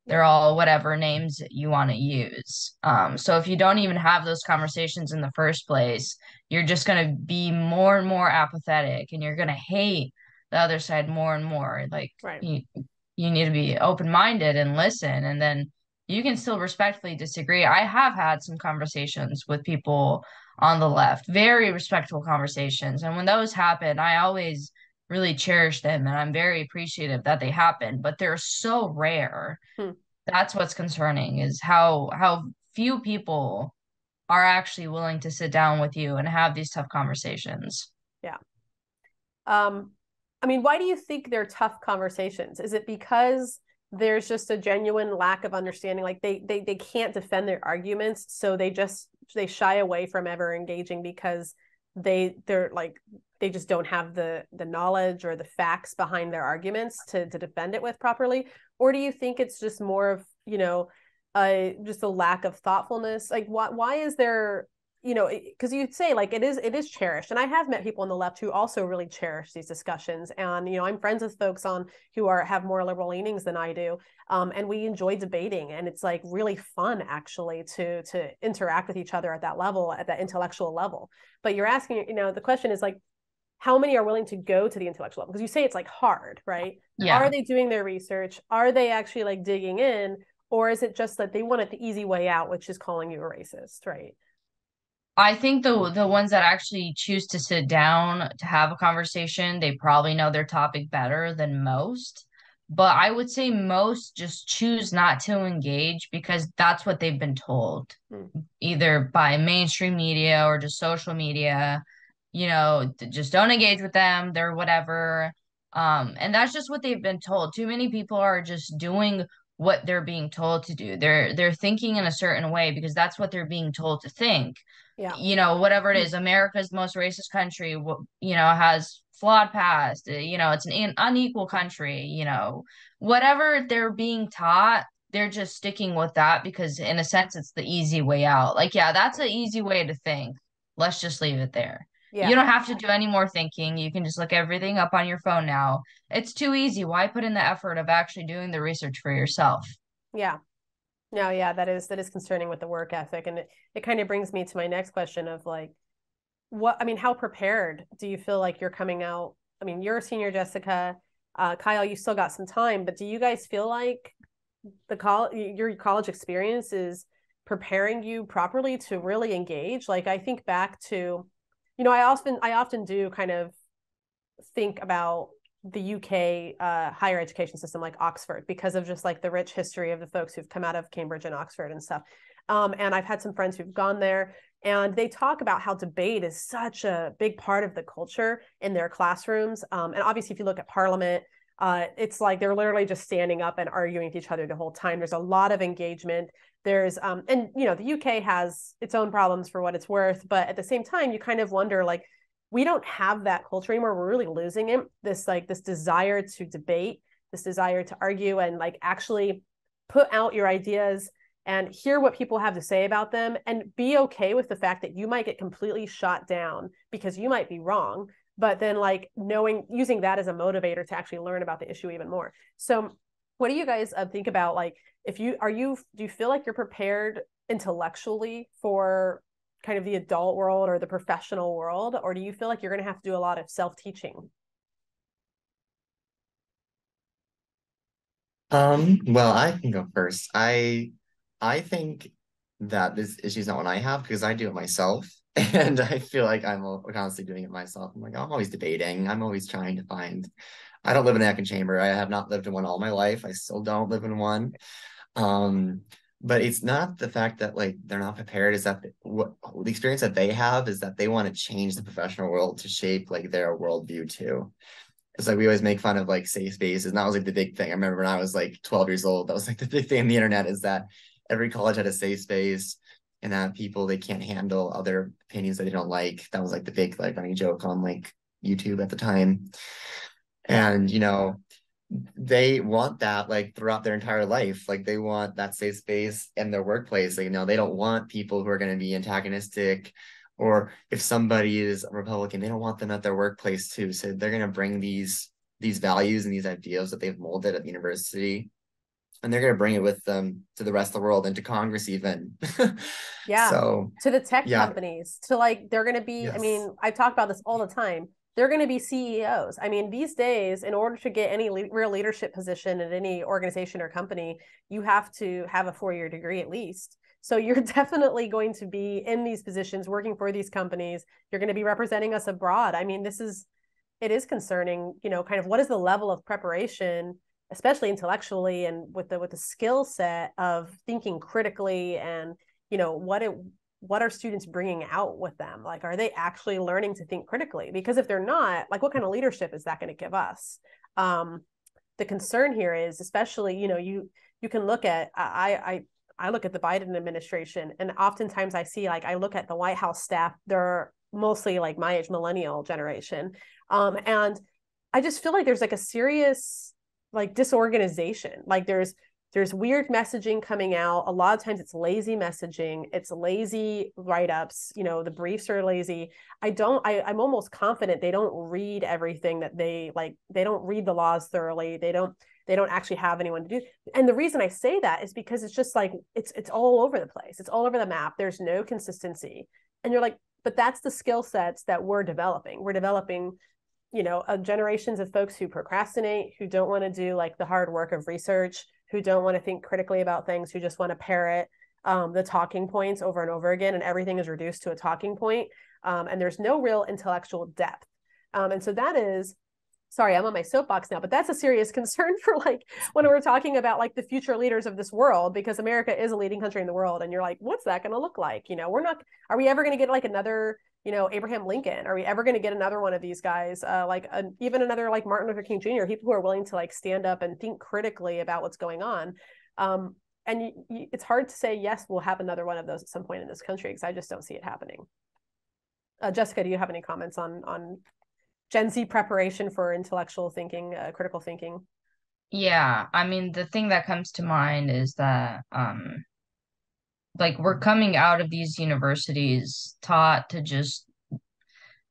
they're all whatever names you want to use. So if you don't even have those conversations in the first place, you're just going to be more and more apathetic, and you're going to hate the other side more and more. Like, Right. you need to be open-minded and listen, and then you can still respectfully disagree. I have had some conversations with people on the left, very respectful conversations, and when those happen, I always really cherish them, and I'm very appreciative that they happen, but they're so rare. Hmm. That's what's concerning, is how few people are actually willing to sit down with you and have these tough conversations. Yeah. I mean, why do you think they're tough conversations? Is it because there's just a genuine lack of understanding? Like they can't defend their arguments, so they shy away from ever engaging because they're like they just don't have the knowledge or the facts behind their arguments to defend it with properly? Or do you think it's just more of, just a lack of thoughtfulness? Like why is there, because you'd say like it is cherished, and I have met people on the left who also really cherish these discussions, and I'm friends with folks who have more liberal leanings than I do, and we enjoy debating, and it's like really fun actually to interact with each other at that level, at that intellectual level. But you're asking, the question is like, how many are willing to go to the intellectual level? Because you say it's like hard, right? Yeah. Are they doing their research? Are they actually like digging in? Or is it just that they want it the easy way out, which is calling you a racist, right? I think the ones that actually choose to sit down to have a conversation, they probably know their topic better than most. But I would say most just choose not to engage because that's what they've been told, either by mainstream media or just social media. Just don't engage with them. They're whatever. And that's just what they've been told. Too many people are just doing what they're being told to do. They're thinking in a certain way because that's what they're being told to think. Yeah. Whatever it is, America's most racist country, has flawed past, it's an unequal country, whatever they're being taught, they're just sticking with that because in a sense, it's the easy way out. Like, yeah, that's an easy way to think. Let's just leave it there. Yeah. You don't have to do any more thinking. You can just look everything up on your phone now. It's too easy. Why put in the effort of actually doing the research for yourself? Yeah. No, yeah, that is concerning with the work ethic. And it kind of brings me to my next question of like, how prepared do you feel like you're coming out? I mean, you're a senior, Jessica. Kyle, you still got some time, but do you guys feel like your college experience is preparing you properly to really engage? Like, I think back to, I often do kind of think about the UK higher education system, like Oxford, because of just like the rich history of the folks who've come out of Cambridge and Oxford and stuff. And I've had some friends who've gone there, and they talk about how debate is such a big part of the culture in their classrooms. And obviously, if you look at Parliament, it's like they're literally just standing up and arguing with each other the whole time. There's a lot of engagement. There's and the UK has its own problems for what it's worth, but at the same time, you kind of wonder like, we don't have that culture anymore. We're really losing it. This desire to debate, this desire to argue and like actually put out your ideas and hear what people have to say about them, and be okay with the fact that you might get completely shot down because you might be wrong, but then like using that as a motivator to actually learn about the issue even more. So what do you guys think about, like, do you feel like you're prepared intellectually for kind of the adult world or the professional world, or do you feel like you're going to have to do a lot of self-teaching? Well, I can go first. I think that this issue is not one I have because I do it myself. And I feel like I'm constantly doing it myself. I'm like, I'm always debating. I'm always trying to find. I don't live in an echo chamber. I have not lived in one all my life. I still don't live in one. Um, but it's not the fact that like they're not prepared, is that what the experience that they have is that they want to change the professional world to shape like their worldview too. It's like we always make fun of like safe spaces, and that was like the big thing. I remember when I was like 12 years old, that was like the big thing on the internet, is that every college had a safe space, and that people, they can't handle other opinions that they don't like. That was like the big like running joke on like YouTube at the time. Yeah. And they want that like throughout their entire life. Like they want that safe space in their workplace. Like, they don't want people who are going to be antagonistic, or if somebody is a Republican, they don't want them at their workplace too. So they're going to bring these values and these ideas that they've molded at the university, and they're going to bring it with them to the rest of the world and to Congress even. Yeah. So To the tech yeah, companies, to like, they're going to be, I yes, mean, I talk about this all the time. They're going to be CEOs. I mean, these days, in order to get any real leadership position at any organization or company, you have to have a 4-year degree at least. So you're definitely going to be in these positions, working for these companies. You're going to be representing us abroad. I mean, it is concerning, kind of what is the level of preparation, especially intellectually and with the skill set of thinking critically, and what are students bringing out with them? Like, are they actually learning to think critically? Because if they're not, like, what kind of leadership is that going to give us? The concern here is, especially, you can look at, I look at the Biden administration, and oftentimes I look at the White House staff. They're mostly like my age, millennial generation. And I just feel like there's like a serious like disorganization. Like there's weird messaging coming out. A lot of times it's lazy messaging, it's lazy write-ups, the briefs are lazy. I'm almost confident they don't read everything that they don't read the laws thoroughly. They don't actually have anyone to do. And the reason I say that is because it's just like it's all over the place. It's all over the map. There's no consistency. And you're like, but that's the skill sets that we're developing. We're developing generations of folks who procrastinate, who don't want to do like the hard work of research, who don't want to think critically about things, who just want to parrot the talking points over and over again, and everything is reduced to a talking point. And there's no real intellectual depth. And so that is, sorry, I'm on my soapbox now, but that's a serious concern for like when we're talking about like the future leaders of this world, because America is a leading country in the world. And you're like, what's that going to look like? Are we ever going to get like another, Abraham Lincoln? Are we ever going to get another one of these guys? Even another like Martin Luther King Jr., people who are willing to like stand up and think critically about what's going on. And it's hard to say, yes, we'll have another one of those at some point in this country, because I just don't see it happening. Jessica, do you have any comments on Gen Z preparation for intellectual thinking, critical thinking? Yeah, I mean, the thing that comes to mind is that like we're coming out of these universities taught to just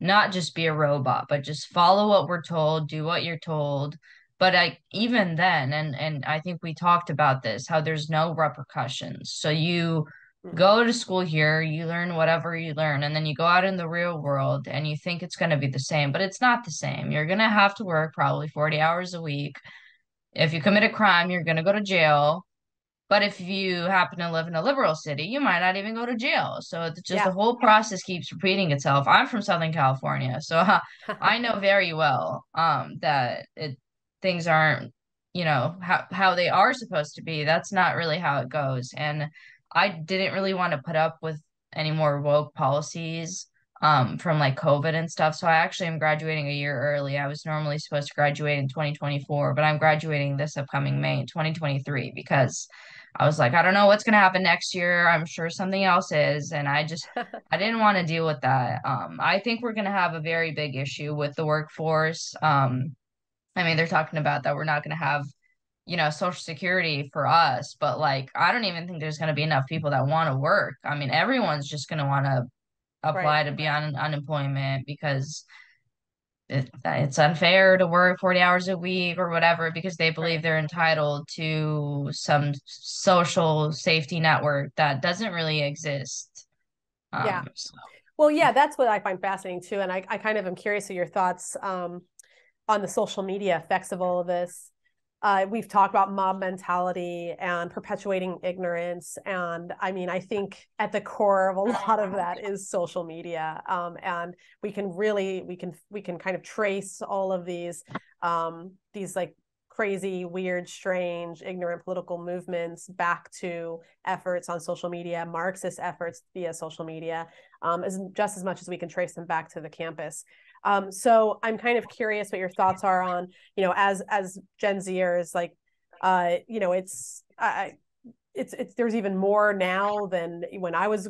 not just be a robot, but just follow what we're told, do what you're told. But even then, and I think we talked about this, how there's no repercussions. So you go to school here, you learn whatever you learn, and then you go out in the real world and you think it's going to be the same, but it's not the same. You're going to have to work probably 40 hours a week. If you commit a crime, you're going to go to jail. But if you happen to live in a liberal city, you might not even go to jail. So it's just the Yeah. whole process keeps repeating itself. I'm from Southern California, so I know very well that things aren't, how they are supposed to be. That's not really how it goes. And I didn't really want to put up with any more woke policies from like COVID and stuff. So I actually am graduating a year early. I was normally supposed to graduate in 2024, but I'm graduating this upcoming May 2023, because I was like, I don't know what's going to happen next year. I'm sure something else is. And I didn't want to deal with that. I think we're going to have a very big issue with the workforce. I mean, they're talking about that we're not going to have, Social Security for us, but like, I don't even think there's going to be enough people that want to work. I mean, everyone's just going to want to Right. apply to be on unemployment because it's unfair to work 40 hours a week or whatever, because they believe Right. they're entitled to some social safety network that doesn't really exist. Yeah. So Well, yeah, that's what I find fascinating too. And I kind of am curious of your thoughts on the social media effects of all of this. we've talked about mob mentality and perpetuating ignorance. And I mean, I think at the core of a lot of that is social media. And we can kind of trace all of these like crazy, weird, strange, ignorant political movements back to efforts on social media, Marxist efforts via social media, just as much as we can trace them back to the campus. So I'm kind of curious what your thoughts are on, as Gen Zers, like, it's there's even more now than when I was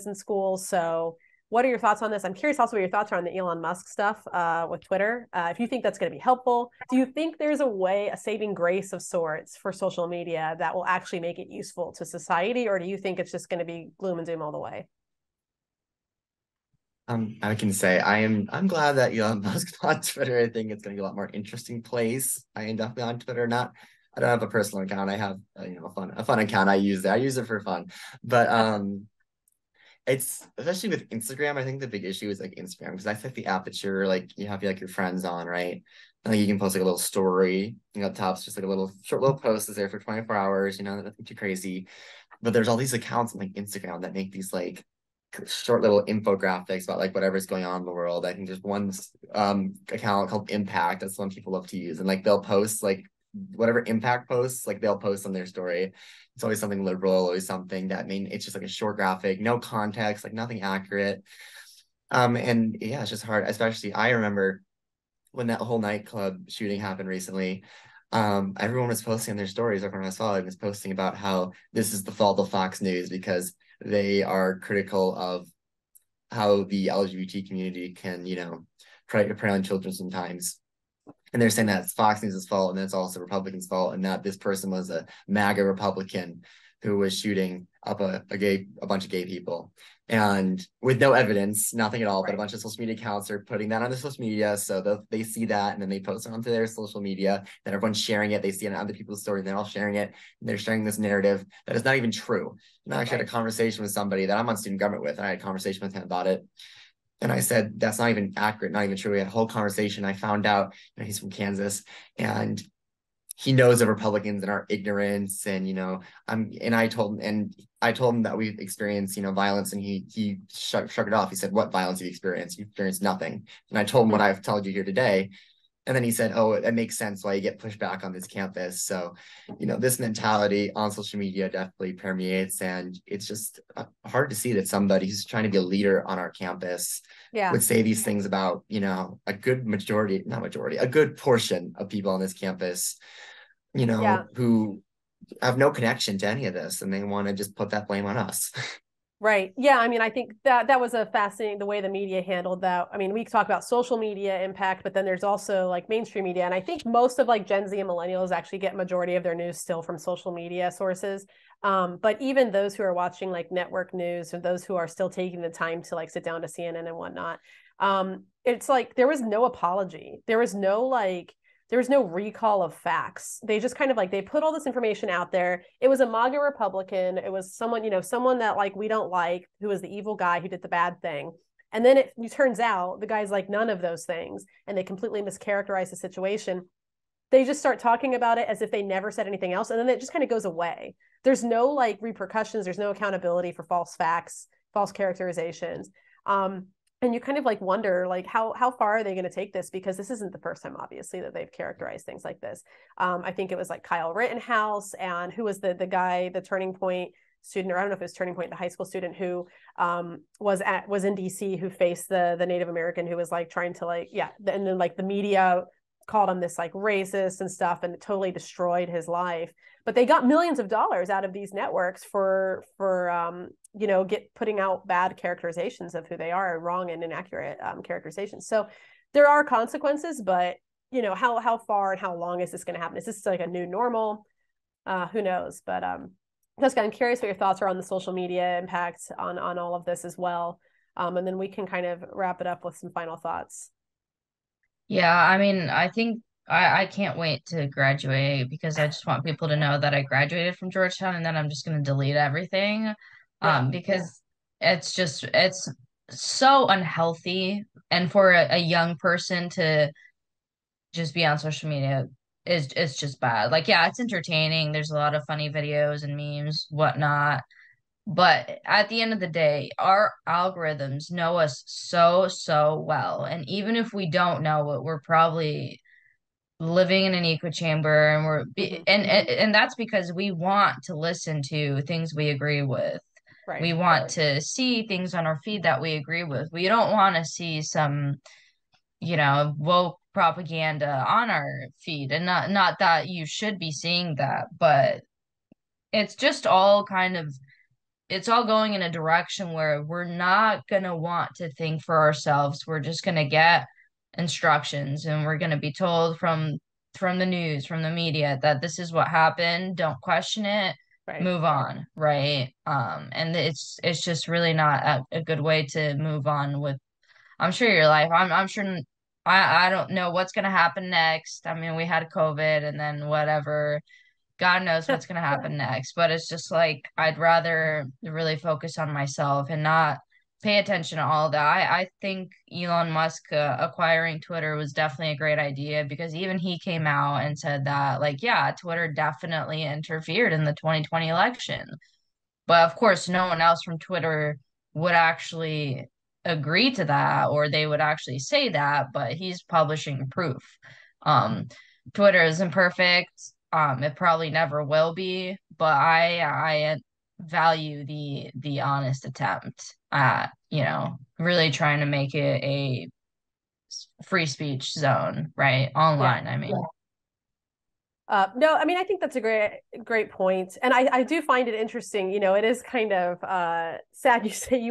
in school. So what are your thoughts on this? I'm curious also what your thoughts are on the Elon Musk stuff with Twitter. If you think that's going to be helpful, do you think there's a saving grace of sorts for social media that will actually make it useful to society, or do you think it's just going to be gloom and doom all the way? I can say I'm glad that Elon Musk's on Twitter. I think it's going to be a lot more interesting place. I am definitely on Twitter. I don't have a personal account. I have a fun account. I use it for fun. But it's especially with Instagram. I think the big issue is like Instagram, because that's like the app that you're like you have like your friends on, right? And like you can post like a little story. Up top's just like a little short little post is there for 24 hours. Nothing too crazy. But there's all these accounts on like Instagram that make these like short little infographics about like whatever's going on in the world. I think there's one account called Impact. That's one people love to use, and like they'll post like whatever Impact posts, like they'll post on their story. It's always something liberal, always something that it's just like a short graphic, no context, like nothing accurate. And yeah, it's just hard. Especially I remember when that whole nightclub shooting happened recently. Everyone was posting on their stories. Everyone I was following was posting about how this is the fault of Fox News because they are critical of how the LGBT community can, prey on children sometimes. And they're saying that it's Fox News' fault, and then it's also Republicans' fault, and that this person was a MAGA Republican who was shooting up a bunch of gay people. And with no evidence, nothing at all, but a bunch of social media accounts are putting that on their social media. So they see that, and then they post it onto their social media. Then everyone's sharing it. They see it on other people's stories, and they're all sharing it. And they're sharing this narrative that is not even true. And I actually had a conversation with somebody that I'm on student government with, and I had a conversation with him about it. And I said, that's not even accurate, not even true. We had a whole conversation. I found out he's from Kansas, and he knows of Republicans and our ignorance. And, I told him that we've experienced, violence, and he shrugged it off. He said, what violence have you experienced? You experienced nothing. And I told him what I've told you here today. And then he said, oh, it makes sense why you get pushed back on this campus. So, this mentality on social media definitely permeates, and it's just hard to see that somebody who's trying to be a leader on our campus would say these things about, a good a good portion of people on this campus, who have no connection to any of this, and they want to just put that blame on us. Right. Yeah. I mean, I think that was a fascinating, the way the media handled that. I mean, we talk about social media impact, but then there's also like mainstream media. And I think most of like Gen Z and millennials actually get majority of their news still from social media sources. But even those who are watching like network news, or those who are still taking the time to like sit down to CNN and whatnot, it's like there was no apology. There was no recall of facts. They just kind of like, they put all this information out there. It was a MAGA Republican. It was someone that like we don't like, who was the evil guy who did the bad thing. And then it turns out the guy's like none of those things, and they completely mischaracterize the situation. They just start talking about it as if they never said anything else, and then it just kind of goes away. There's no like repercussions. There's no accountability for false facts, false characterizations. And you kind of like wonder like how far are they going to take this, because this isn't the first time obviously that they've characterized things like this. I think it was like Kyle Rittenhouse, and who was the guy, the Turning Point student, or I don't know if it was Turning Point, the high school student who was in DC, who faced the Native American who was like trying to like and then like the media called him this like racist and stuff, and it totally destroyed his life. But they got millions of dollars out of these networks for putting out bad characterizations of who they are, wrong and inaccurate characterizations. So there are consequences, but how far and how long is this going to happen? Is this like a new normal? Who knows? But Jessica, I'm curious what your thoughts are on the social media impact on all of this as well. And then we can kind of wrap it up with some final thoughts. Yeah, I mean, I think I can't wait to graduate, because I just want people to know that I graduated from Georgetown, and then I'm just going to delete everything. Because it's so unhealthy. And for a young person to just be on social media is just bad. Like, yeah, it's entertaining. There's a lot of funny videos and memes, whatnot. But at the end of the day, our algorithms know us so, so well. And even if we don't know it, we're probably living in an echo chamber, and and that's because we want to listen to things we agree with. Right. We want to see things on our feed that we agree with. We don't want to see some, woke propaganda on our feed. And not that you should be seeing that, but it's just all kind of, it's all going in a direction where we're not going to want to think for ourselves. We're just going to get instructions, and we're going to be told from the news, from the media, that this is what happened. Don't question it. Right. Move on, right? And it's just really not a good way to move on with, I'm sure, your life. I'm sure, I don't know what's going to happen next. I mean, we had COVID, and then whatever, God knows what's going to happen next. But it's just like, I'd rather really focus on myself and not pay attention to all that. I think Elon Musk acquiring Twitter was definitely a great idea, because even he came out and said that, like, yeah, Twitter definitely interfered in the 2020 election. But of course, no one else from Twitter would actually agree to that, or they would actually say that, but he's publishing proof. Um, Twitter isn't perfect. It probably never will be, but I value the honest attempt at, really trying to make it a free speech zone, right? Online, I mean. No, I mean, I think that's a great point. And I do find it interesting. It is kind of sad you say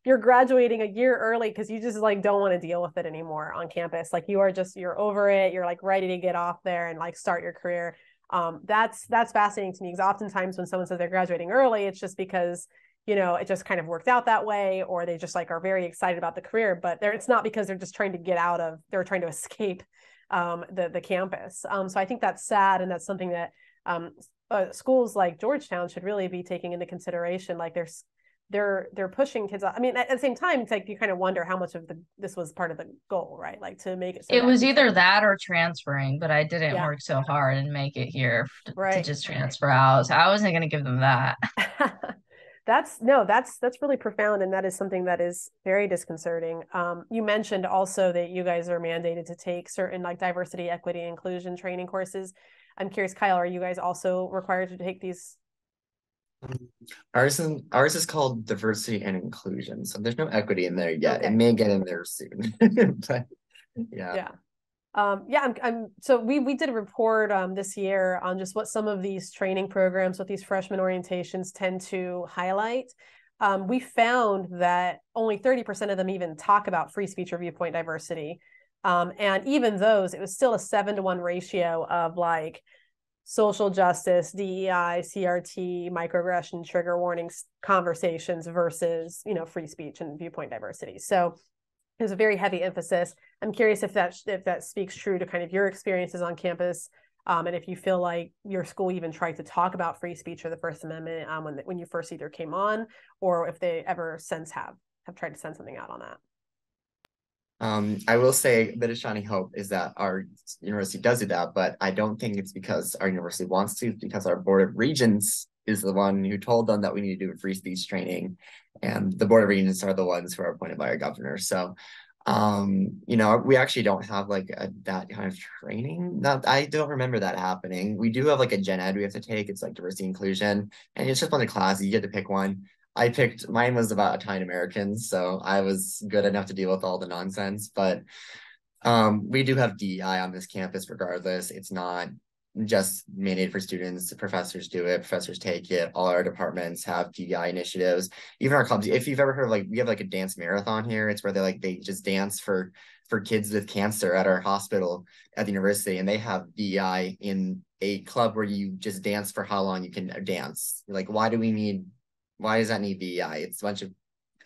you're graduating a year early because you just like don't want to deal with it anymore on campus. Like you're over it. You're like ready to get off there and like start your career. That's fascinating to me, because oftentimes when someone says they're graduating early, it's just because, it just kind of worked out that way, or they just like are very excited about the career, but it's not because they're just trying to they're trying to escape the campus. So I think that's sad, and that's something that schools like Georgetown should really be taking into consideration. Like they're pushing kids. I mean, at the same time, it's like you kind of wonder how much of this was part of the goal, right? Like to make it so it was either that or transferring, but I didn't work so hard and make it here to just transfer out. So I wasn't going to give them that. That's really profound, and that is something that is very disconcerting. You mentioned also that you guys are mandated to take certain like diversity, equity, inclusion training courses. I'm curious, Kyle, are you guys also required to take these? Ours is called diversity and inclusion, so there's no equity in there yet. Okay. It may get in there soon. But yeah. So we did a report this year on just what some of these training programs, what these freshman orientations tend to highlight. We found that only 30% of them even talk about free speech or viewpoint diversity. And even those, it was still a 7-to-1 ratio of like social justice, DEI, CRT, microaggression, trigger warnings conversations versus, free speech and viewpoint diversity. So there's a very heavy emphasis. I'm curious if that speaks true to kind of your experiences on campus, and if you feel like your school even tried to talk about free speech or the First Amendment when you first either came on, or if they ever since have tried to send something out on that. I will say a bit of shining hope is that our university does do that, but I don't think it's because our university wants to. It's because our Board of Regents is the one who told them that we need to do a free speech training, and the Board of Regents are the ones who are appointed by our governor. So, we actually don't have like that kind of training. I don't remember that happening. We do have like a gen ed we have to take. It's like diversity inclusion, and it's just one of the classes. You get to pick one. Mine was about Italian Americans, so I was good enough to deal with all the nonsense. But we do have DEI on this campus regardless. It's not just mandated for students. Professors do it. Professors take it. All our departments have DEI initiatives. Even our clubs. If you've ever heard of we have like a dance marathon here. It's where they just dance for kids with cancer at our hospital at the university, and they have DEI in a club where you just dance for how long you can dance. Like, why does that need DEI? It's a bunch of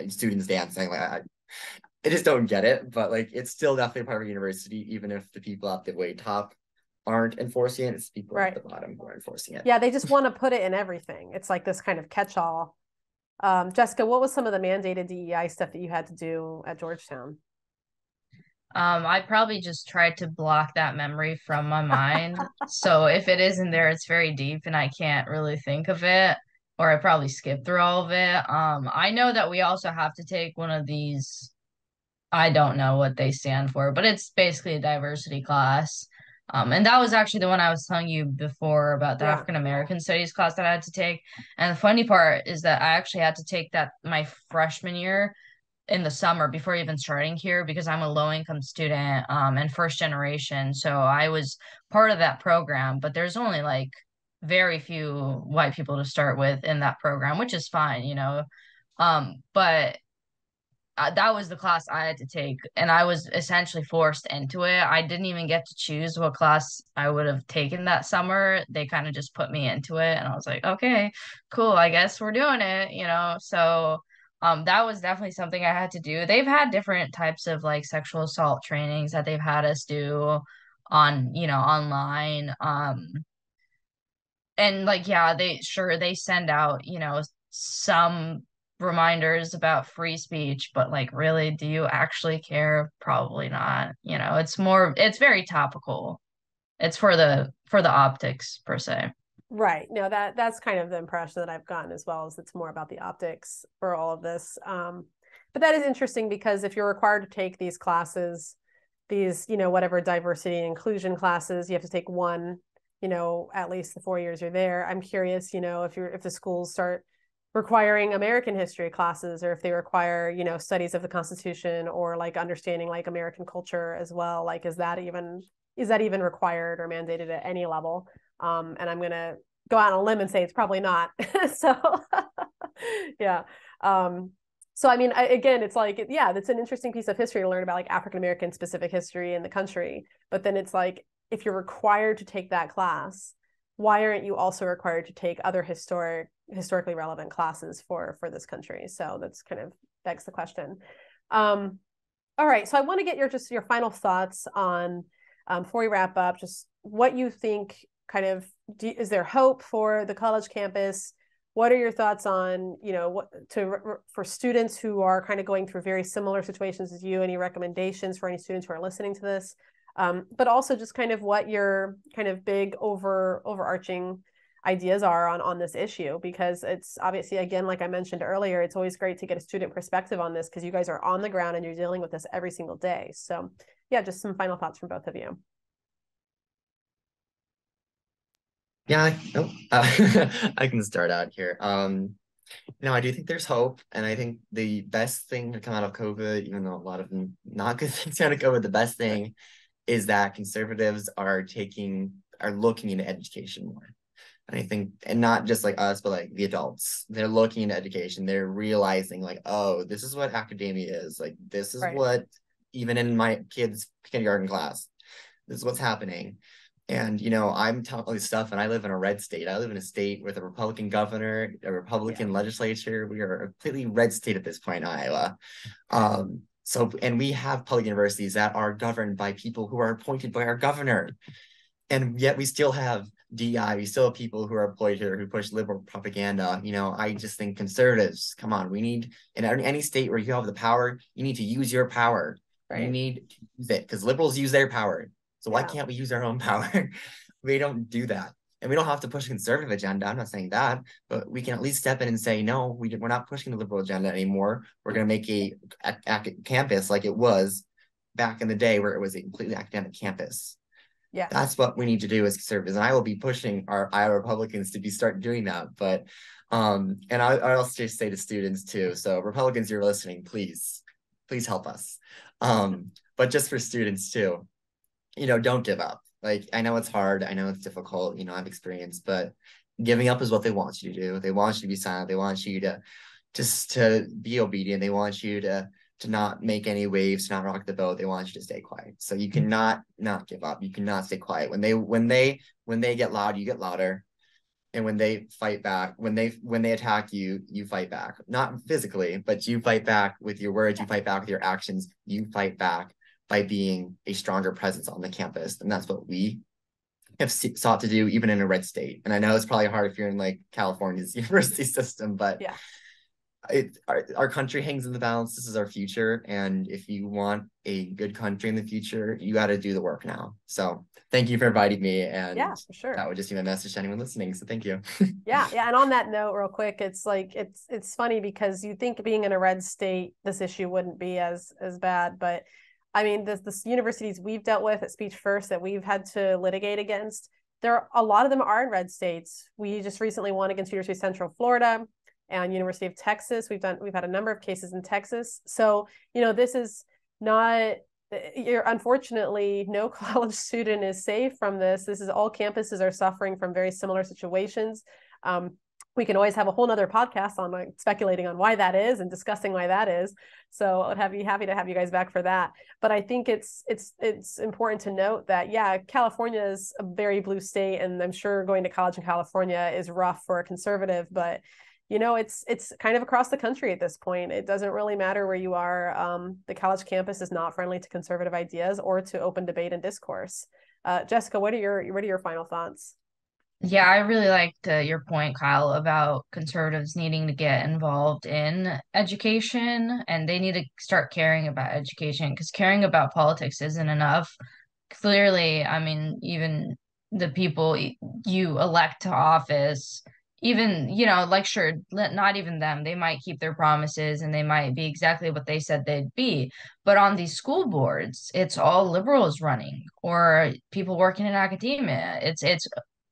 students dancing. Like, I just don't get it. But like, it's still definitely part of a university, even if the people at the way top aren't enforcing it. It's people at the bottom who are enforcing it. Yeah, they just want to put it in everything. It's like this kind of catch-all. Jessica, what was some of the mandated DEI stuff that you had to do at Georgetown? I probably just tried to block that memory from my mind. So if it isn't there, it's very deep and I can't really think of it, or I probably skipped through all of it. I know that we also have to take one of these. I don't know what they stand for, but it's basically a diversity class. And that was actually the one I was telling you before about the Yeah. African American Studies class that I had to take. And the funny part is that I actually had to take that my freshman year in the summer before even starting here because I'm a low income student and first generation. So I was part of that program, but there's only like very few white people to start with in that program, which is fine, you know. But that was the class I had to take, and I was essentially forced into it. I didn't even get to choose what class I would have taken that summer. They kind of just put me into it, and I was like, okay, cool, I guess we're doing it, you know? So, that was definitely something I had to do. They've had different types of like sexual assault trainings that they've had us do on, you know, online. And like, yeah, they send out, you know, some reminders about free speech, but like, really, do you actually care? Probably not. You know, it's very topical. It's for the optics per se. Right. No, that's kind of the impression that I've gotten as well, is it's more about the optics for all of this. But that is interesting because if you're required to take these classes, these, you know, whatever diversity and inclusion classes, you have to take one, you know, at least the 4 years you're there. I'm curious, you know, if the schools start requiring American history classes, or if they require, you know, studies of the Constitution, or like understanding like American culture as well. Like, is that even required or mandated at any level? And I'm gonna go out on a limb and say it's probably not. So yeah. So I mean, again, it's like, yeah, that's an interesting piece of history to learn about, like African American specific history in the country. But then it's like, if you're required to take that class, why aren't you also required to take other historically relevant classes for this country? So that's kind of begs the question. All right, so I want to get your final thoughts on, before we wrap up, just what you think. Kind of, is there hope for the college campus? What are your thoughts on, you know, for students who are kind of going through very similar situations as you? Any recommendations for any students who are listening to this? But also just kind of what your kind of big overarching ideas are on this issue, because it's obviously, again, like I mentioned earlier, it's always great to get a student perspective on this because you guys are on the ground and you're dealing with this every single day. So yeah, just some final thoughts from both of you. Yeah, nope. I can start out here. I do think there's hope, and I think the best thing to come out of COVID, even though a lot of not good things out of COVID, the best thing is that conservatives are looking into education more. And I think, and not just like us, but like the adults, they're looking into education. They're realizing like, oh, this is what academia is. Like, this is Right. what, even in my kids' kindergarten class, this is what's happening. And, I'm telling all this stuff, and I live in a red state. I live in a state with a Republican governor, a Republican legislature. We are a completely red state at this point in Iowa. And we have public universities that are governed by people who are appointed by our governor. And yet we still have DI, we still have people who are employed here who push liberal propaganda. I just think conservatives, come on, we need, in any state where you have the power, you need to use your power. Right. You need to use it, because liberals use their power. So why can't we use our own power? We don't do that. And we don't have to push a conservative agenda. I'm not saying that, but we can at least step in and say, no, we're not pushing the liberal agenda anymore. We're going to make a campus like it was back in the day, where it was a completely academic campus. Yeah, that's what we need to do as conservatives. And I will be pushing our Iowa Republicans to start doing that. But and I also just say to students too. So Republicans, you're listening, please help us. But just for students too, don't give up. Like, I know it's hard. I know it's difficult. I've experienced, but giving up is what they want you to do. They want you to be silent. They want you to just to be obedient. They want you to not make any waves, to not rock the boat. They want you to stay quiet. So you cannot not give up. You cannot stay quiet. When they get loud, you get louder. And when they fight back, when they attack you, you fight back. Not physically, but you fight back with your words. You fight back with your actions. You fight back by being a stronger presence on the campus. And that's what we have sought to do, even in a red state. And I know it's probably hard if you're in like California's university system, but yeah, our country hangs in the balance. This is our future. And if you want a good country in the future, you got to do the work now. So thank you for inviting me. And yeah, for sure. That would just be my message to anyone listening. So thank you. Yeah. And on that note, real quick, it's like, it's funny because you think being in a red state, this issue wouldn't be as bad. But I mean, the universities we've dealt with at Speech First that we've had to litigate against, a lot of them are in red states. We just recently won against University of Central Florida and University of Texas. We've had a number of cases in Texas. So, this is not, unfortunately, no college student is safe from this. This is all campuses are suffering from very similar situations. We can always have a whole nother podcast on speculating on why that is and discussing why that is. So I'd be happy to have you guys back for that. But I think it's important to note that, yeah, California is a very blue state, and I'm sure going to college in California is rough for a conservative, but it's kind of across the country at this point. It doesn't really matter where you are. The college campus is not friendly to conservative ideas or to open debate and discourse. Jessica, what are your final thoughts? Yeah, I really liked your point, Kyle, about conservatives needing to get involved in education, and they need to start caring about education, because caring about politics isn't enough. Clearly, I mean, even the people you elect to office, even, like, sure, not even them, they might keep their promises and they might be exactly what they said they'd be. But on these school boards, it's all liberals running or people working in academia. It's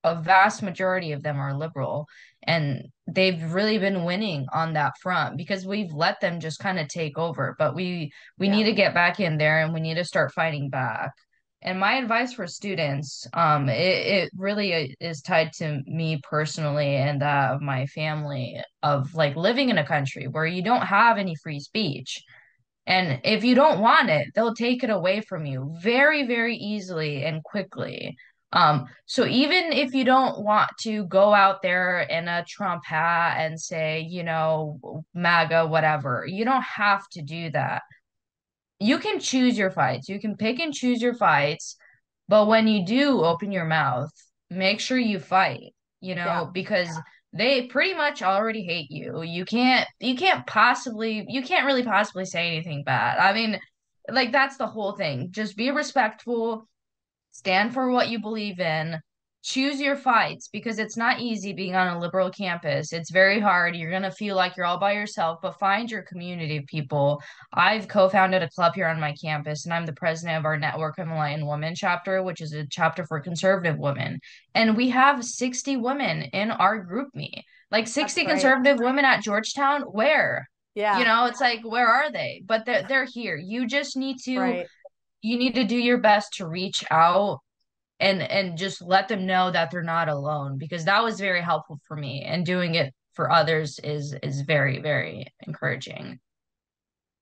a vast majority of them are liberal, and they've really been winning on that front because we've let them just kind of take over. But we Yeah. need to get back in there and we need to start fighting back. And my advice for students, it really is tied to me personally and that of my family, of like living in a country where you don't have any free speech. And if you don't want it, they'll take it away from you very, very easily and quickly. So even if you don't want to go out there in a Trump hat and say, MAGA, whatever, you don't have to do that. You can choose your fights. You can pick and choose your fights, but when you do open your mouth, make sure you fight, Yeah. because they pretty much already hate you. You can't really possibly say anything bad. I mean, like, that's the whole thing. Just be respectful, stand for what you believe in, choose your fights, because it's not easy being on a liberal campus. It's very hard. You're going to feel like you're all by yourself, but find your community of people. I've co-founded a club here on my campus, and I'm the president of our Network of Enlightened Women chapter, which is a chapter for conservative women. And we have 60 women in our group me. Like, 60 conservative women at Georgetown, where? Yeah. It's like, where are they? But they're here. You just need to Right. you need to do your best to reach out and just let them know that they're not alone, because that was very helpful for me, and doing it for others is very, very encouraging.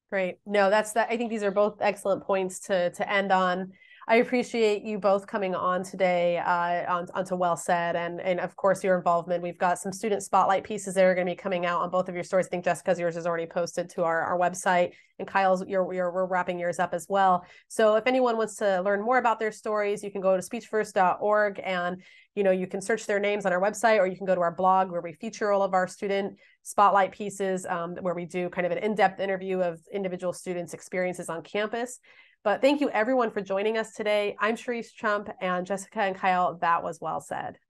Great. No, that's that. I think these are both excellent points to end on. I appreciate you both coming on today onto Well Said, and of course your involvement. We've got some student spotlight pieces that are going to be coming out on both of your stories. I think Jessica's yours is already posted to our website, and Kyle's we're wrapping yours up as well. So if anyone wants to learn more about their stories, you can go to speechfirst.org, and you can search their names on our website, or you can go to our blog where we feature all of our student spotlight pieces, where we do kind of an in-depth interview of individual students' experiences on campus. But thank you everyone for joining us today. I'm Cherise Trump, and Jessica and Kyle, that was Well Said.